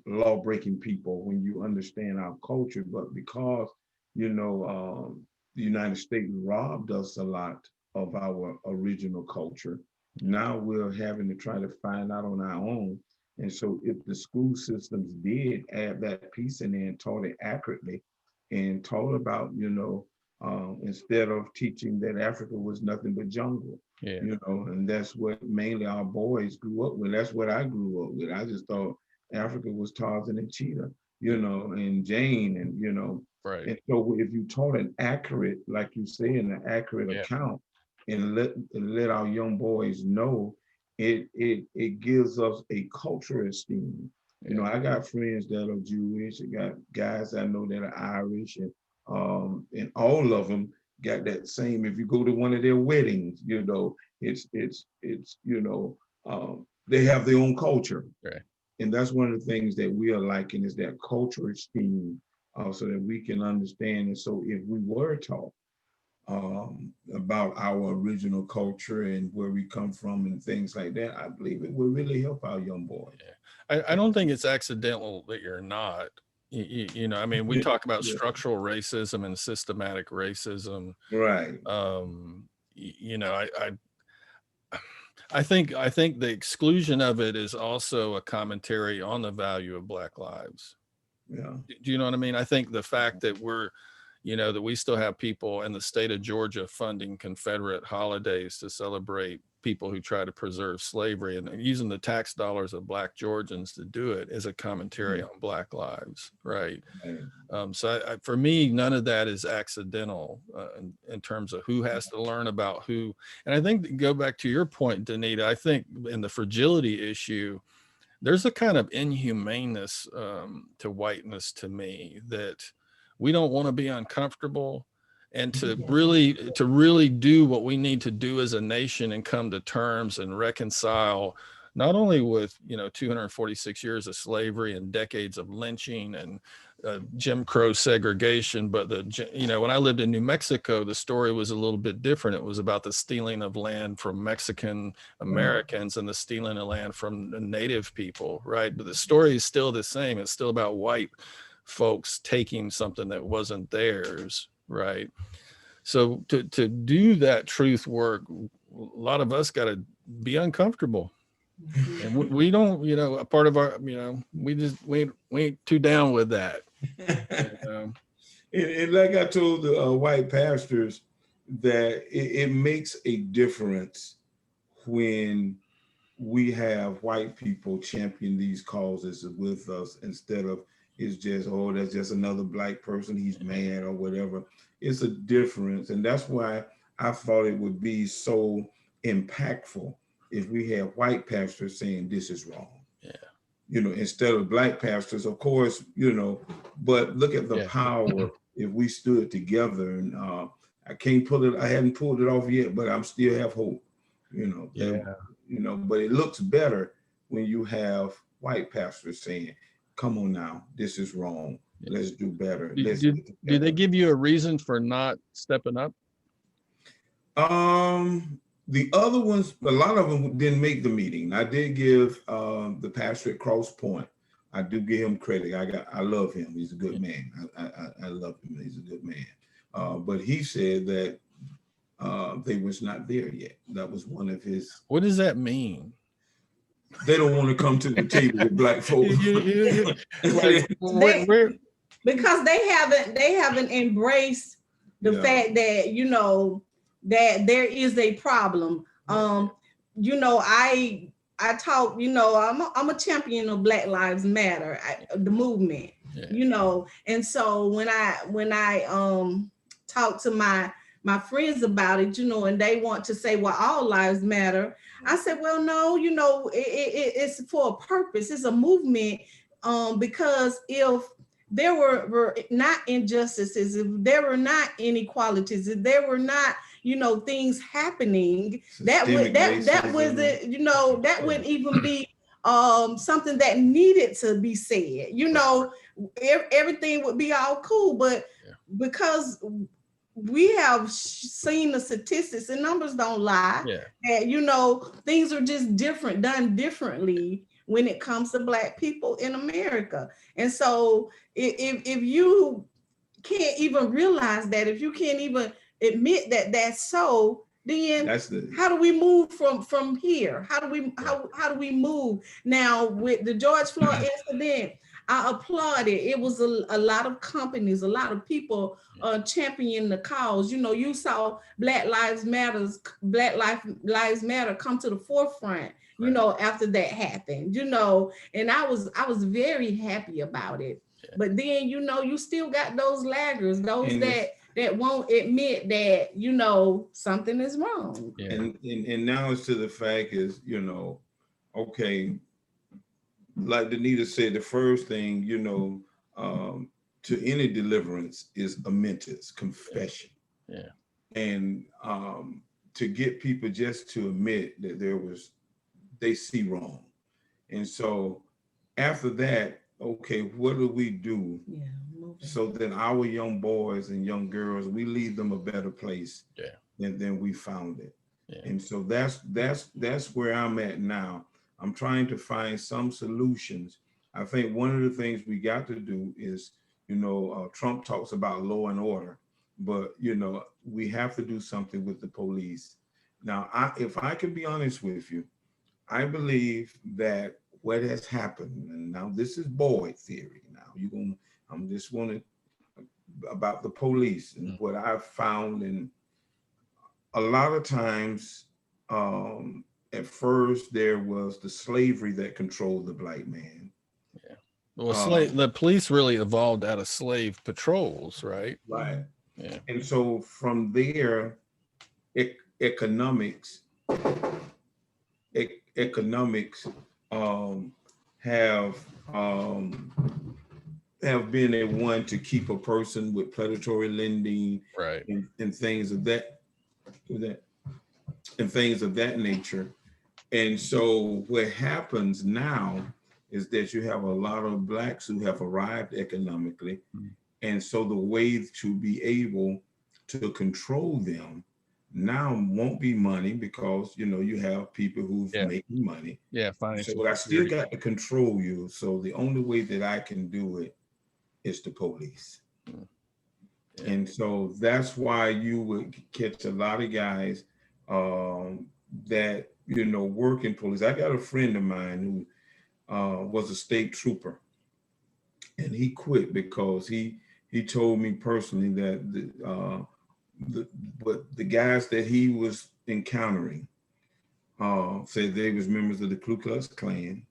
law-breaking people when you understand our culture. But because, the United States robbed us a lot of our original culture, now we're having to try to find out on our own. And so if the school systems did add that piece in there and taught it accurately and taught about, instead of teaching that Africa was nothing but jungle, and that's what mainly our boys grew up with. That's what I grew up with. I just thought Africa was Tarzan and Cheetah, and Jane, and, Right. And so if you taught an accurate, like you say, an accurate account, and let our young boys know, it gives us a cultural esteem. I got friends that are Jewish. I got guys I know that are Irish, and all of them got that same. If you go to one of their weddings, it's they have their own culture, Right. and that's one of the things that we are liking, is that cultural esteem, so that we can understand. And so if we were taught about our original culture and where we come from and things like that, I believe it would really help our young boys. I don't think it's accidental that you're not. I mean, we talk about structural racism and systematic racism. Right. I think the exclusion of it is also a commentary on the value of Black lives. Yeah. Do you know what I mean? I think the fact that that we still have people in the state of Georgia funding Confederate holidays to celebrate people who try to preserve slavery and using the tax dollars of Black Georgians to do it is a commentary on Black lives, right? So for me, none of that is accidental in terms of who has to learn about who. And I think, go back to your point, Danita, I think in the fragility issue, there's a kind of inhumaneness to whiteness to me, that we don't want to be uncomfortable, and to really do what we need to do as a nation and come to terms and reconcile not only with 246 years of slavery and decades of lynching and Jim Crow segregation, but when I lived in New Mexico, the story was a little bit different. It was about the stealing of land from Mexican Americans and the stealing of land from the native people, right? But the story is still the same. It's still about white folks taking something that wasn't theirs, right? So to do that truth work, a lot of us got to be uncomfortable. And we don't, a part of our, we ain't too down with that. And like I told the white pastors, that it makes a difference when we have white people champion these causes with us, instead of it's just, oh, that's just another black person, he's mad or whatever. It's a difference. And that's why I thought it would be so impactful if we had white pastors saying this is wrong. Yeah. Instead of black pastors, of course, but look at the power if we stood together. And I haven't pulled it off yet, but I'm still have hope, but it looks better when you have white pastors saying, come on now, this is wrong. Let's do better. Do they give you a reason for not stepping up? The other ones, a lot of them didn't make the meeting. I did give the pastor at Cross Point, I do give him credit. I love him. He's a good man. I love him. He's a good man. But he said that they was not there yet. That was one of his. What does that mean? They don't want to come to the table with black folks. Because they haven't embraced the fact that that there is a problem. I talk, I'm a champion of Black Lives Matter, the movement, and so when I talk to my friends about it, and they want to say, well, all lives matter. I said, well, no, it's for a purpose. It's a movement, because if there were not injustices, if there were not inequalities, if there were not, things happening, that wouldn't even be something that needed to be said. Everything would be all cool, but because we have seen the statistics, and numbers don't lie, that things are just done differently when it comes to Black people in America. And so if you can't even realize that, if you can't even admit that that's so, then how do we move from here? How do we move now with the George Floyd incident? I applaud it. It was a lot of companies, a lot of people championing the cause. You saw Black Lives Matter come to the forefront, after that happened, and I was very happy about it. But then, you still got those laggers, those that won't admit that, something is wrong. And now it's to the fact is, okay, like Danita said, the first thing, to any deliverance is a mentis, confession. And to get people just to admit that they see wrong. And so after that, okay, what do we do so that our young boys and young girls, we leave them a better place than we found it? And so that's where I'm at now. I'm trying to find some solutions. I think one of the things we got to do is, Trump talks about law and order, but, we have to do something with the police. Now, if I can be honest with you, I believe that what has happened, and now this is Boyd theory. Now I'm just wanting about the police and what I've found, and a lot of times, at first there was the slavery that controlled the Black man. Well, the police really evolved out of slave patrols, right? Right. Yeah. And so from there, economics have have been a one to keep a person with predatory lending Right. and things of that and things of that nature. And so what happens now is that you have a lot of Blacks who have arrived economically. Mm. And so the way to be able to control them now won't be money, because you have people who's Yeah. making money. Yeah. Financial So I still security. got to control you. So the only way that I can do it is the police. Mm. Yeah. And so that's why you would catch a lot of guys that work in police. I got a friend of mine who was a state trooper, and he quit because he told me personally that the guys that he was encountering said they was members of the Ku Klux Klan,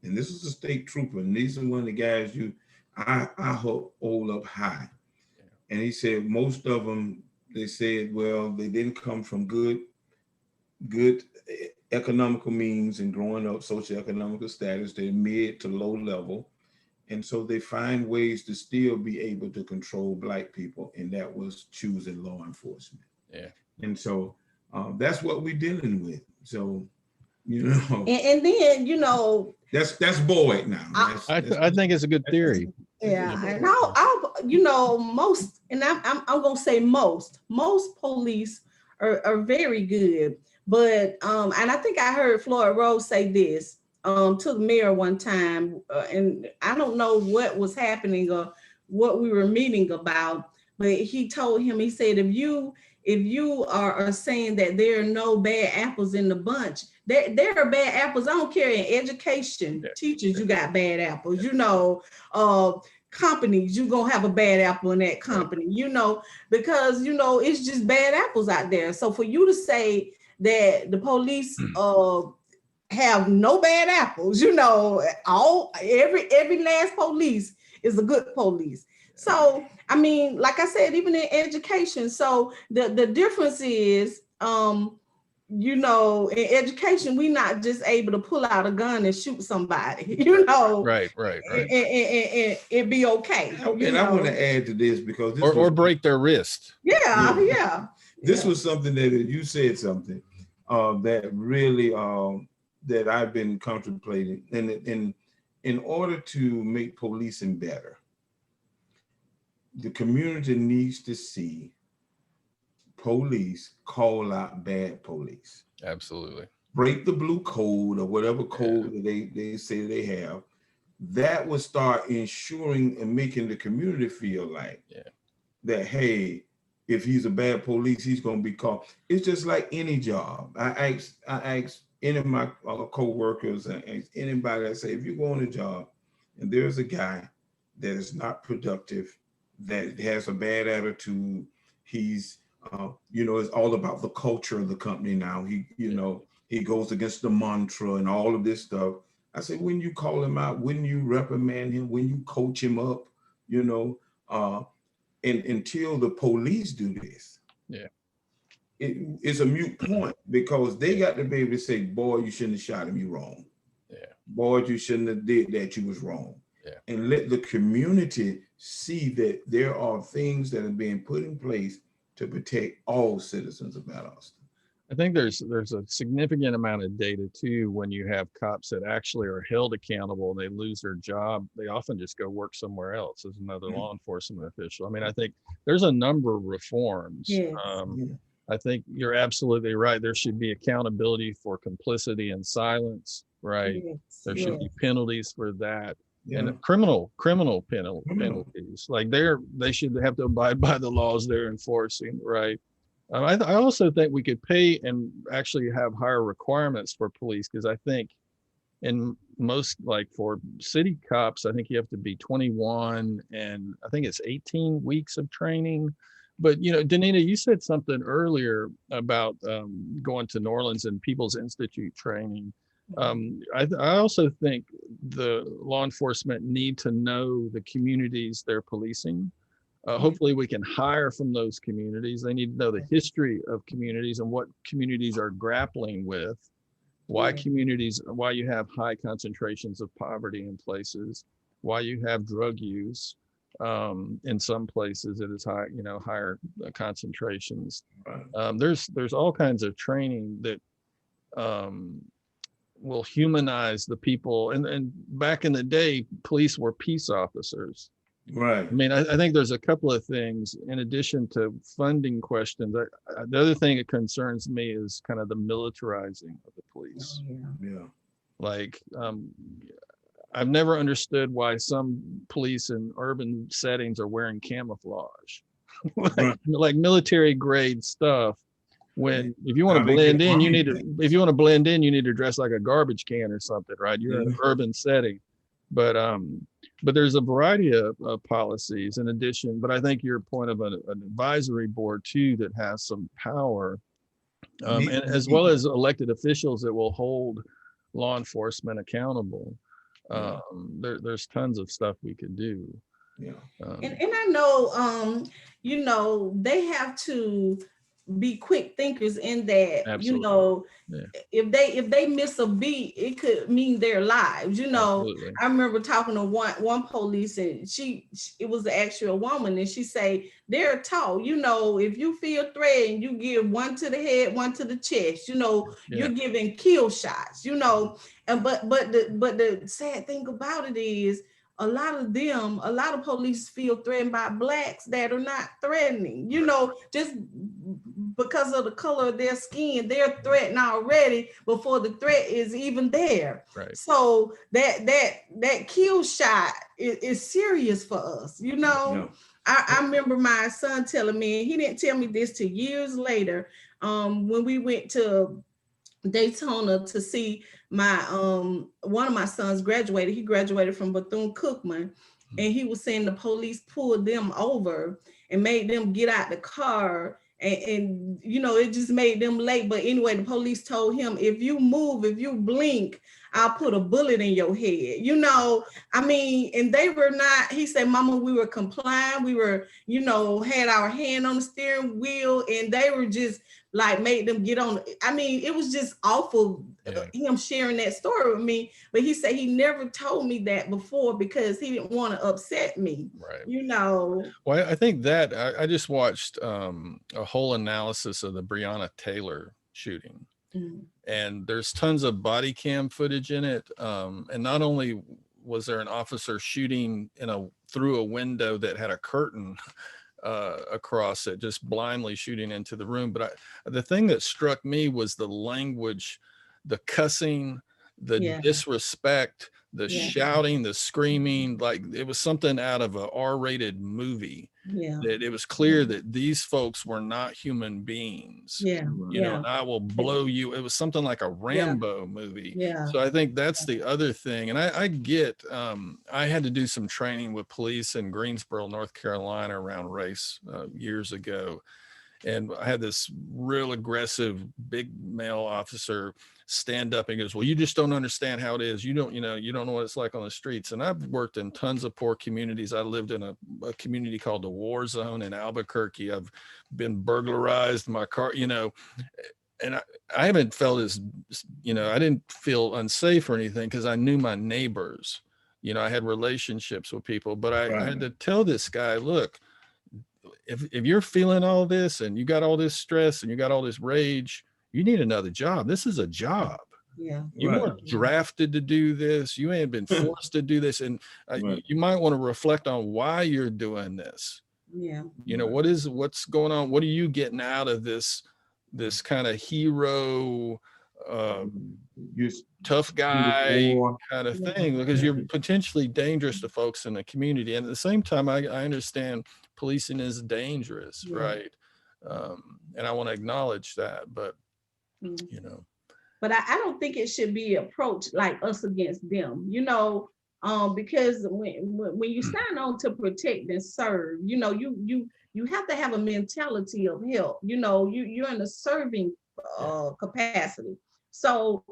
and this is a state trooper, and these are one of the guys I hold up high. And he said most of them, they said, well, they didn't come from good economical means and growing up, socioeconomical status. They're mid to low level. And so they find ways to still be able to control Black people. And that was choosing law enforcement. Yeah. And so that's what we're dealing with. So, and then, that's Boyd now. I think it's a good theory. Yeah, and I'll most, and I'm gonna say most police are very good, but and I think I heard Floyd Rose say this to the mayor one time, and I don't know what was happening or what we were meeting about, but he told him, he said, if you are saying that there are no bad apples in the bunch, there are bad apples. I don't care, in education, teachers, you got bad apples, companies, you're gonna have a bad apple in that company, because it's just bad apples out there. So for you to say that the police have no bad apples, every last police is a good police. So I mean, like I said, even in education, so the difference is in education, we're not just able to pull out a gun and shoot somebody, Right. and it be okay. And I want to add to this, because this or break their wrist. Yeah. This was something that you said something that really that I've been contemplating, and in order to make policing better, the community needs to see police call out bad police. Absolutely. Break the blue code or whatever code that they say they have. That would start ensuring and making the community feel like that, hey, if he's a bad police, he's going to be called. It's just like any job. I ask any of my co-workers, and anybody, I say, if you go on a job and there's a guy that is not productive, that has a bad attitude, he's it's all about the culture of the company now. He goes against the mantra and all of this stuff. I say, when you call him out, when you reprimand him, when you coach him up, and until the police do this, it's a moot point, because they got to be able to say, boy, you shouldn't have shot him, you wrong. Boy, you shouldn't have did that, you was wrong. And let the community see that there are things that are being put in place to protect all citizens of Valdosta. I think there's a significant amount of data too, when you have cops that actually are held accountable and they lose their job, they often just go work somewhere else as another law enforcement official. I mean, I think there's a number of reforms. I think you're absolutely right. There should be accountability for complicity and silence, right? There should be penalties for that. And criminal penalties, like they should have to abide by the laws they're enforcing, right? I also think we could pay and actually have higher requirements for police, because I think in most, like for city cops, I think you have to be 21, and I think it's 18 weeks of training. But Danita, you said something earlier about going to New Orleans and People's Institute training. I also think the law enforcement need to know the communities they're policing. Hopefully we can hire from those communities. They need to know the history of communities and what communities are grappling with, why you have high concentrations of poverty in places. why you have drug use. In some places it is high, higher concentrations. Right. There's all kinds of training that um, will humanize the people. And back in the day, police were peace officers. Right. I mean, I think there's a couple of things in addition to funding questions. The other thing that concerns me is kind of the militarizing of the police. Yeah. Like, I've never understood why some police in urban settings are wearing camouflage, like military grade stuff. When if you want to blend in, you need to dress like a garbage can or something, right? You're in an urban setting, but there's a variety of policies in addition. But I think your point of an advisory board too that has some power, and as well as elected officials that will hold law enforcement accountable. There's tons of stuff we could do. Yeah. And I know, they have to be quick thinkers in that. Absolutely. If they miss a beat, it could mean their lives. Absolutely. I remember talking to one police, and it was actually a woman, and she say they're taught, if you feel threatened, you give one to the head, one to the chest, you're giving kill shots, and but the sad thing about it is a lot of police feel threatened by blacks that are not threatening, just because of the color of their skin. They're threatened already before the threat is even there. Right. So that kill shot is serious for us, I remember my son telling me, and he didn't tell me this till years later, when we went to Daytona to see my one of my sons graduated. He graduated from Bethune-Cookman, and he was saying the police pulled them over and made them get out the car, and it just made them late. But anyway, the police told him, if you move, if you blink, I'll put a bullet in your head. And they were not, he said, Mama, we were complying. We were, had our hand on the steering wheel, and they were just like made them get on. It was just awful, him sharing that story with me. But he said he never told me that before because he didn't want to upset me. Right. Well, I think that I just watched a whole analysis of the Breonna Taylor shooting. Mm-hmm. And there's tons of body cam footage in it. And not only was there an officer shooting through a window that had a curtain across it, just blindly shooting into the room. But the thing that struck me was the language, the cussing, the disrespect, the shouting, the screaming. Like it was something out of a R-rated movie. That it was clear that these folks were not human beings. And I will blow you. It was something like a Rambo movie. So I think that's the other thing. And I get, I had to do some training with police in Greensboro, North Carolina around race years ago. And I had this real aggressive big male officer stand up and goes, well, you just don't understand how it is. You don't know what it's like on the streets. And I've worked in tons of poor communities. I lived in a community called the War Zone in Albuquerque. I've been burglarized, my car, and I haven't felt as, I didn't feel unsafe or anything because I knew my neighbors. I had relationships with people, but I had to tell this guy, look, if you're feeling all this and you got all this stress and you got all this rage, you need another job. This is a job. You weren't drafted to do this. You ain't been forced to do this. And you might want to reflect on why you're doing this. What's going on? What are you getting out of this kind of hero, tough guy kind of thing? Because you're potentially dangerous to folks in the community. And at the same time, I understand policing is dangerous, right? And I want to acknowledge that, but but I don't think it should be approached like us against them, because when you sign on to protect and serve, you have to have a mentality of help. You're in a serving capacity. So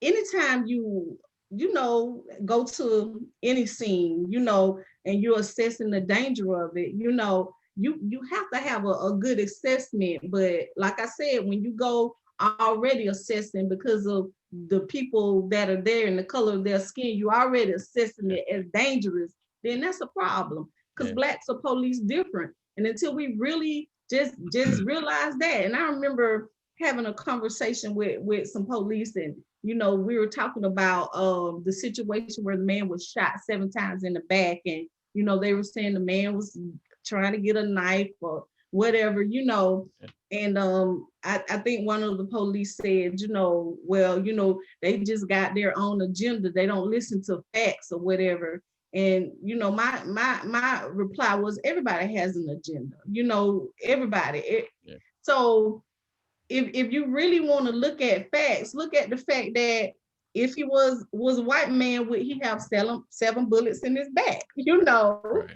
anytime you go to any scene, and you're assessing the danger of it, you have to have a good assessment. But like I said, when you go already assessing because of the people that are there and the color of their skin, you already assessing it as dangerous, then that's a problem. Because blacks are police different. And until we really just realize that, and I remember having a conversation with some police, and we were talking about the situation where the man was shot 7 times in the back, and they were saying the man was trying to get a knife or whatever, and I think one of the police said, well, they just got their own agenda. They don't listen to facts or whatever. And my reply was, everybody has an agenda, everybody. So if you really want to look at facts, look at the fact that if he was a white man, would he have 7 bullets in his back? Right.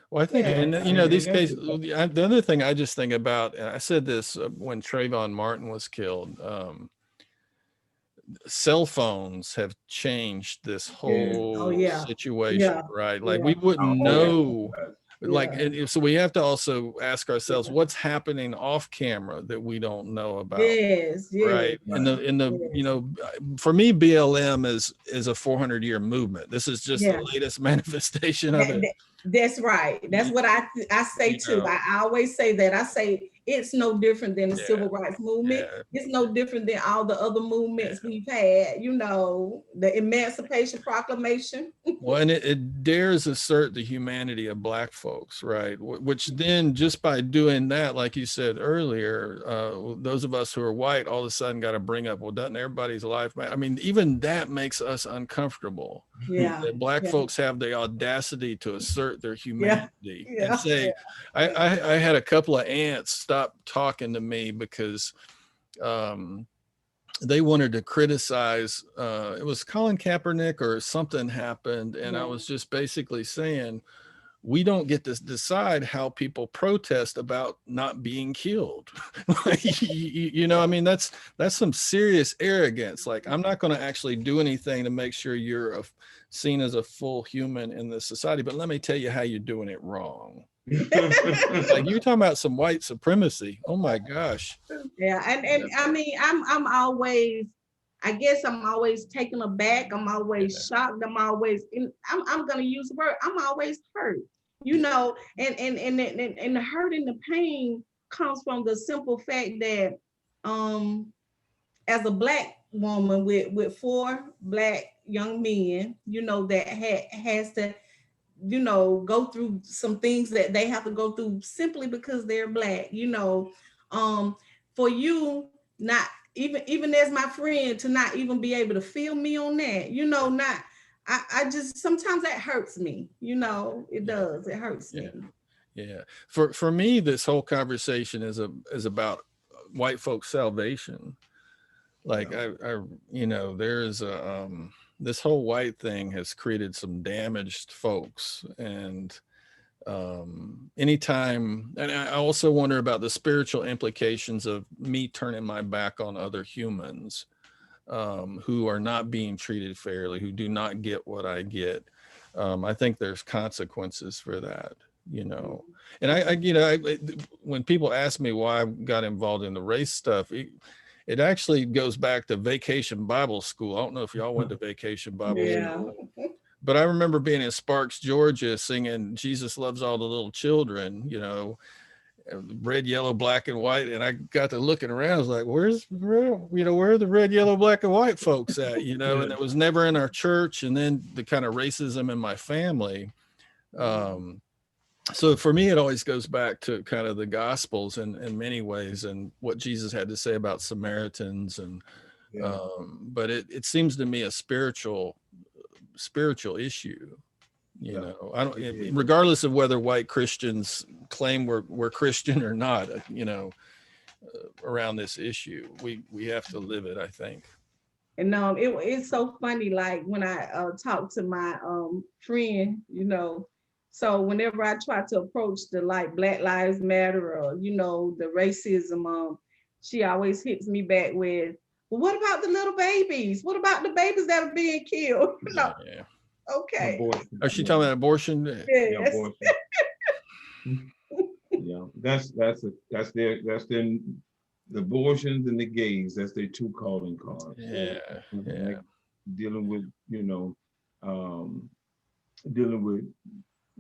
Well, I think, in these cases, the other thing I just think about, and I said this when Trayvon Martin was killed, cell phones have changed this whole situation, right? Like we wouldn't know. So we have to also ask ourselves what's happening off camera that we don't know about. Right. For me, BLM is a 400-year movement. This is just the latest manifestation of it. That's right. That's what I say too. I always say that. I say it's no different than the civil rights movement. It's no different than all the other movements we've had, the Emancipation Proclamation. Well, and it dares assert the humanity of Black folks, right? Which then, just by doing that, like you said earlier, those of us who are white all of a sudden got to bring up, well, doesn't everybody's life matter? I mean, even that makes us uncomfortable. That Black folks have the audacity to assert their humanity and say, I had a couple of aunts stop talking to me because they wanted to criticize, it was Colin Kaepernick or something happened. And I was just basically saying, we don't get to decide how people protest about not being killed. I mean, that's some serious arrogance. Like, I'm not going to actually do anything to make sure you're seen as a full human in this society, but let me tell you how you're doing it wrong. Like, you're talking about some white supremacy. Oh my gosh. Yeah. And I mean, I'm always, I guess I'm always taken aback. I'm always shocked. I'm going to use the word, I'm always hurt, and the hurt and the pain comes from the simple fact that as a Black woman with 4 Black young men, that has to, go through some things that they have to go through simply because they're Black, for you not even as my friend to not even be able to feel me on that, I just, sometimes that hurts me, it does, it hurts me. Yeah. For me, this whole conversation is about white folks' salvation. Like there's this whole white thing has created some damaged folks, and anytime, and I also wonder about the spiritual implications of me turning my back on other humans who are not being treated fairly, who do not get what I get. I think there's consequences for that, and I when people ask me why I got involved in the race stuff, it actually goes back to Vacation Bible School. I don't know if y'all went to Vacation Bible School, but I remember being in Sparks, Georgia, singing "Jesus Loves All the Little Children," red, yellow, black, and white. And I got to looking around. I was like, where are the red, yellow, black, and white folks at? And it was never in our church. And then the kind of racism in my family. So for me, it always goes back to kind of the Gospels in many ways, and what Jesus had to say about Samaritans. And but it seems to me a spiritual issue. I don't, regardless of whether white Christians claim we're Christian or not, around this issue, we have to live it, I think. And it's so funny, like when I talk to my friend, so whenever I try to approach the Black Lives Matter or the racism, she always hits me back with, well, what about the little babies? What about the babies that are being killed? Okay. Abortion. Are she talking about abortion? Yes. Abortion. That's their the abortions and the gays, that's their two calling cards. Yeah, yeah. Like dealing with, dealing with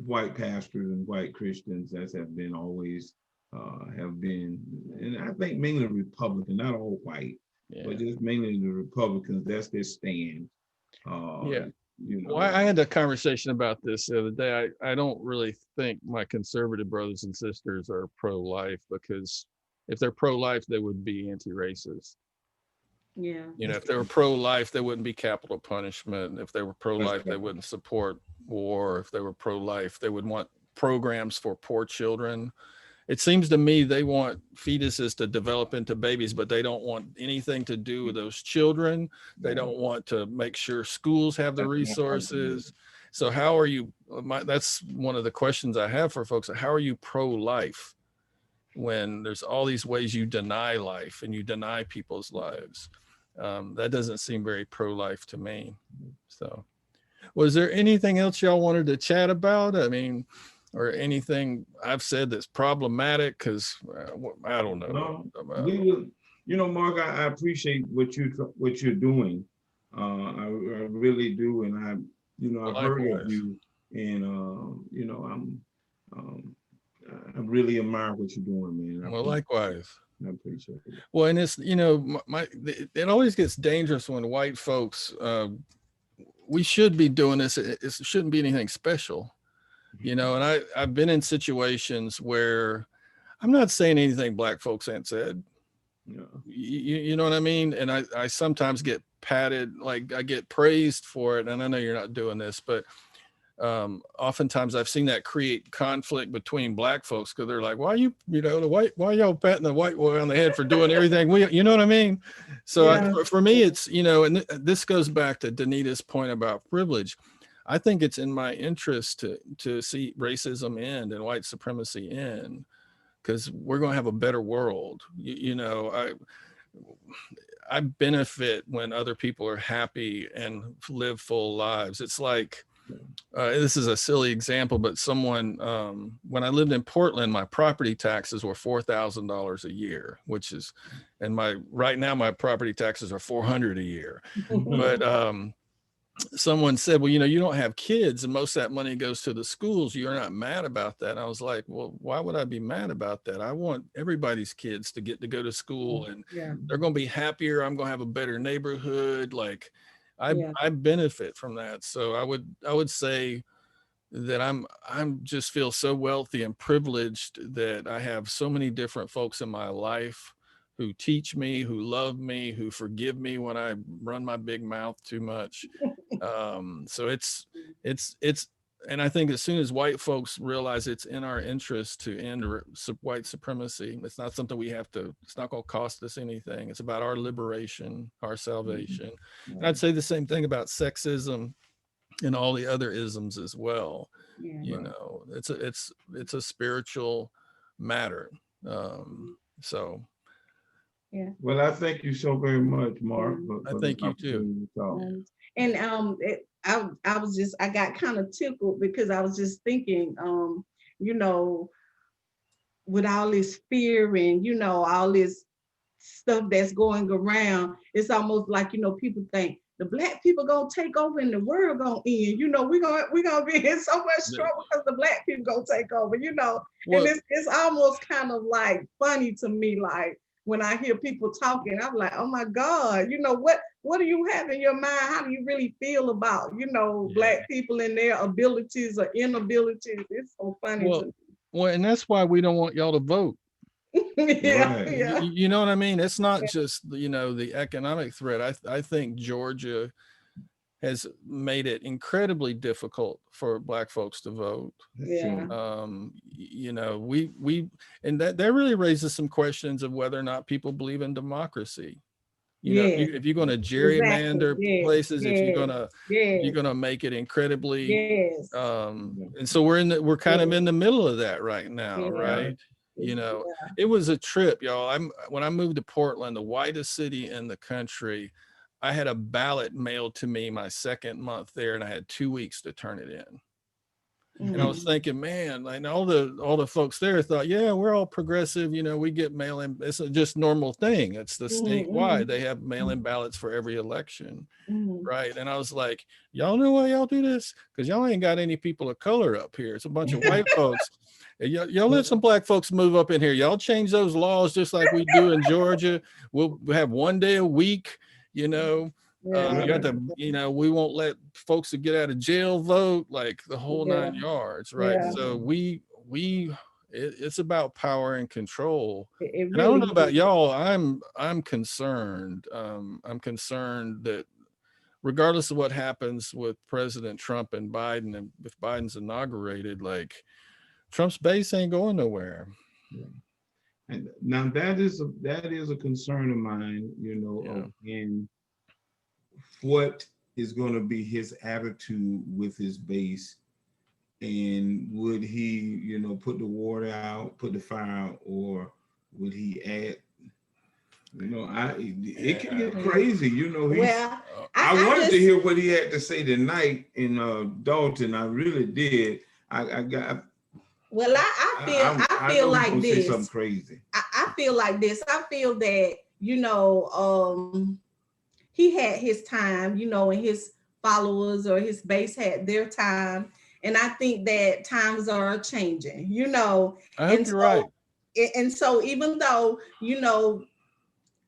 white pastors and white Christians, as have been always have been, and I think mainly Republican, not all white, but just mainly the Republicans. That's their stand. Yeah. Well, I had a conversation about this the other day. I don't really think my conservative brothers and sisters are pro-life, because if they're pro-life, they would be anti-racist. Yeah. If they were pro-life, they wouldn't be capital punishment. If they were pro-life, they wouldn't support war. If they were pro-life, they would want programs for poor children. It seems to me they want fetuses to develop into babies, but they don't want anything to do with those children. They don't want to make sure schools have the resources. So how are you, that's one of the questions I have for folks. How are you pro-life when there's all these ways you deny life and you deny people's lives? That doesn't seem very pro-life to me. So was there anything else y'all wanted to chat about? I mean, or anything I've said that's problematic? Because I don't know. We would, Mark, I appreciate what you're doing. I really do, and I've heard of you, and I really admire what you're doing, man. Well, likewise. I appreciate it. Well, and it's it always gets dangerous when white folks. We should be doing this. It shouldn't be anything special. And I've been in situations where I'm not saying anything black folks ain't said. You know what I mean? And I sometimes get patted, like I get praised for it. And I know you're not doing this, but oftentimes I've seen that create conflict between black folks, because they're like, why are y'all patting the white boy on the head for doing everything you know what I mean? So for me, it's, and this goes back to Danita's point about privilege. I think it's in my interest to see racism end and white supremacy end, because we're going to have a better world. I benefit when other people are happy and live full lives. It's like, this is a silly example, but someone, when I lived in Portland, my property taxes were $4,000 a year, and right now my property taxes are $400 a year. But someone said, well, you don't have kids and most of that money goes to the schools. You're not mad about that. And I was like, well, why would I be mad about that? I want everybody's kids to get to go to school, and they're going to be happier. I'm going to have a better neighborhood. Like I benefit from that. So I would say that I'm just feel so wealthy and privileged that I have so many different folks in my life who teach me, who love me, who forgive me when I run my big mouth too much. So it's, and I think as soon as white folks realize it's in our interest to end white supremacy, it's not something it's not going to cost us anything. It's about our liberation, our salvation. And I'd say the same thing about sexism and all the other isms as well. It's a spiritual matter. So. Yeah. Well, I thank you so very much, Mark. I thank you too. And I got kind of tickled because I was just thinking, with all this fear and all this stuff that's going around, it's almost like people think the black people gonna take over and the world gonna end. We're gonna be in so much trouble because the black people gonna take over. And it's almost kind of like funny to me, like, when I hear people talking, I'm like, oh my God, what do you have in your mind? How do you really feel about, black people and their abilities or inabilities? It's so funny to me. Well, and that's why we don't want y'all to vote. Yeah. You know what I mean? It's not just, the economic threat. I think Georgia has made it incredibly difficult for black folks to vote. And that really raises some questions of whether or not people believe in democracy. If you're going to gerrymander places, if you're going to make it incredibly, and so we're kind of in the middle of that right now, right? It was a trip, y'all. When I moved to Portland, the whitest city in the country, I had a ballot mailed to me my second month there, and I had 2 weeks to turn it in. And I was thinking, man, like all the folks there thought, yeah, we're all progressive, you know, we get mail-in. It's a just normal thing. It's the statewide. They have mail-in ballots for every election. Right. And I was like, y'all know why y'all do this? Because y'all ain't got any people of color up here. It's a bunch of white folks. And y'all let some black folks move up in here. Y'all change those laws just like we do in Georgia. We'll have one day a week, you know. You got to, you know, we won't let folks that get out of jail vote, like the whole 9 yards, right? So it's about power and control. It and I don't know really about is. y'all. I'm concerned. I'm concerned that regardless of what happens with President Trump and Biden, and if Biden's inaugurated, like Trump's base ain't going nowhere. And now that is a concern of mine, you know, in what is going to be his attitude with his base, and would he, you know, put the water out, put the fire out, or would he add? You know, it can get crazy. You know, I wanted to hear what he had to say tonight in Dalton. I really did. Well, I feel like this. Say something crazy. I feel like this. I feel that, you know, he had his time, you know, and his followers or his base had their time. And I think that times are changing, you know. I hope you're right. And so even though, you know,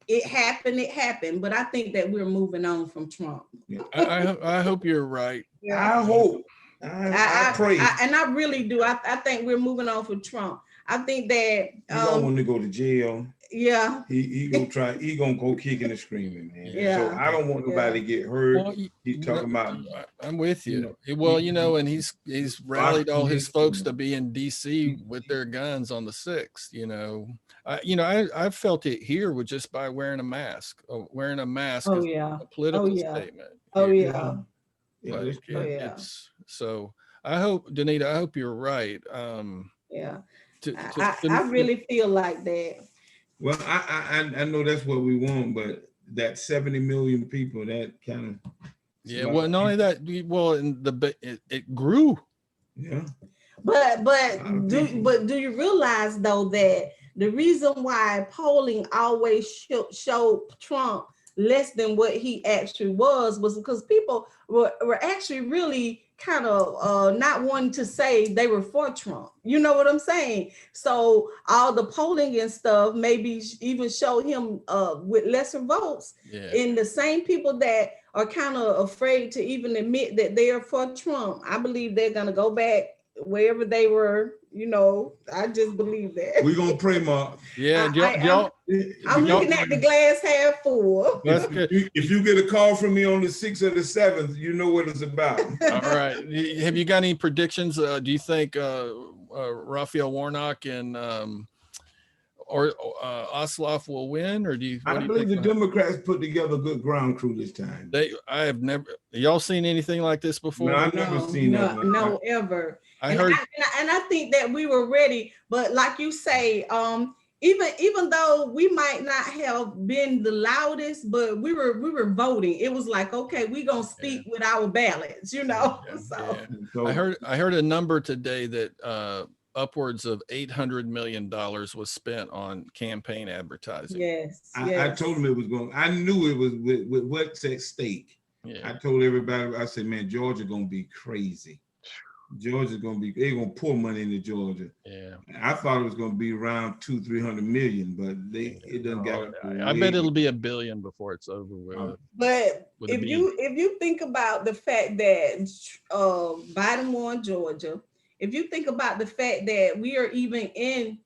it happened, but I think that we're moving on from Trump. I hope you're right. I hope. I pray. And I really do. I think we're moving on from Trump. I think that he don't want to go to jail. Yeah. He gonna go kicking and screaming, man. Yeah. So I don't want nobody to get hurt. Well, he's talking about. I'm with you. Well, you know, and he's rallied all his folks to be in DC with their guns on the 6th, you know. I felt it here with just by wearing a mask. Wearing a mask is a political statement. So I hope, Danita, I hope you're right. I really feel like that. Well, I know that's what we want, but that 70 million people, that kind of well, not only that, it grew. Yeah. But do you realize though that the reason why polling always showed Trump less than what he actually was because people were actually really kind of not wanting to say they were for Trump. You know what I'm saying? So all the polling and stuff maybe even showed him with lesser votes. And the same people that are kind of afraid to even admit that they are for Trump, I believe they're going to go back wherever they were. You know, I just believe that. We're going to pray, Mark. Yeah, I'm looking at the glass half full. If you get a call from me on the 6th or the 7th, you know what it's about. All right. Have you got any predictions? Do you think Raphael Warnock and or Ossoff will win, or do you? I believe the Democrats put together a good ground crew this time. I have never. Y'all seen anything like this before? No, I've never seen that. No, ever. I heard, and I think that we were ready, but like you say, even though we might not have been the loudest, but we were voting. It was like, okay, we're gonna speak with our ballots, you know. So I heard a number today that upwards of $800 million was spent on campaign advertising. Yes. I told him it was going. I knew it was with what's at stake. I told everybody. I said, man, Georgia gonna be crazy. Georgia's gonna be. They're gonna pour money into Georgia. Yeah. I thought it was gonna be around 200-300 million, but it doesn't get. I bet it'll be $1 billion before it's over with. But if you think about the fact that Biden won Georgia, if you think about the fact that we are even in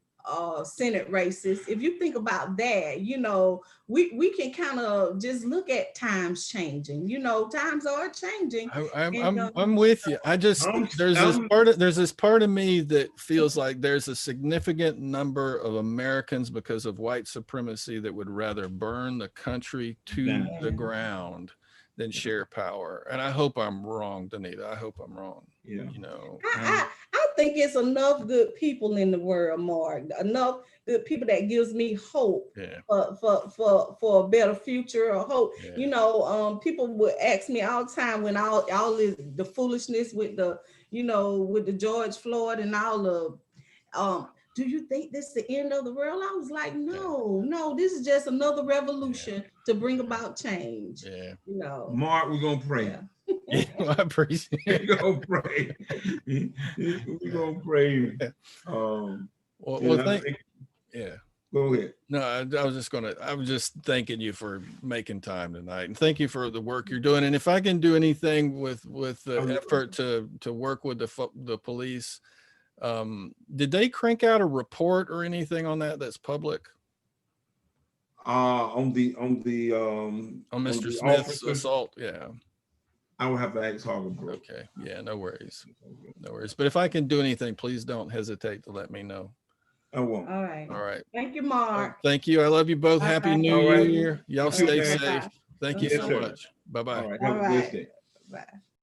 Senate races, if you think about that, you know, we can kind of just look at times changing. You know, times are changing. I'm with you. I just there's this part of me that feels like there's a significant number of Americans because of white supremacy that would rather burn the country to the ground than share power. And I hope I'm wrong, Danita. I hope I'm wrong. Yeah. You know, I don't think it's enough good people in the world, Mark. Enough good people that gives me hope Yeah. for a better future or hope. Yeah. You know, people would ask me all the time when all this, the foolishness with the, you know, with the George Floyd and all of do you think this is the end of the world? I was like, no, this is just another revolution to bring about change. Yeah. You know. Mark, we're gonna pray. Yeah. Yeah, well, I appreciate it. We're gonna pray. We're gonna pray. Well, yeah. Go ahead. No, I was just thanking you for making time tonight, and thank you for the work you're doing. And if I can do anything with the effort to work with the police, did they crank out a report or anything on that's public? On Mr. Smith's officer, assault? Yeah. I will have to ask Harvard. Okay. Yeah, no worries. No worries. But if I can do anything, please don't hesitate to let me know. I won't. All right. All right. Thank you, Mark. Thank you. I love you both. Happy New Year. Y'all stay Okay. safe. Thank you so much. Bye-bye. All right. Have a good day. Bye.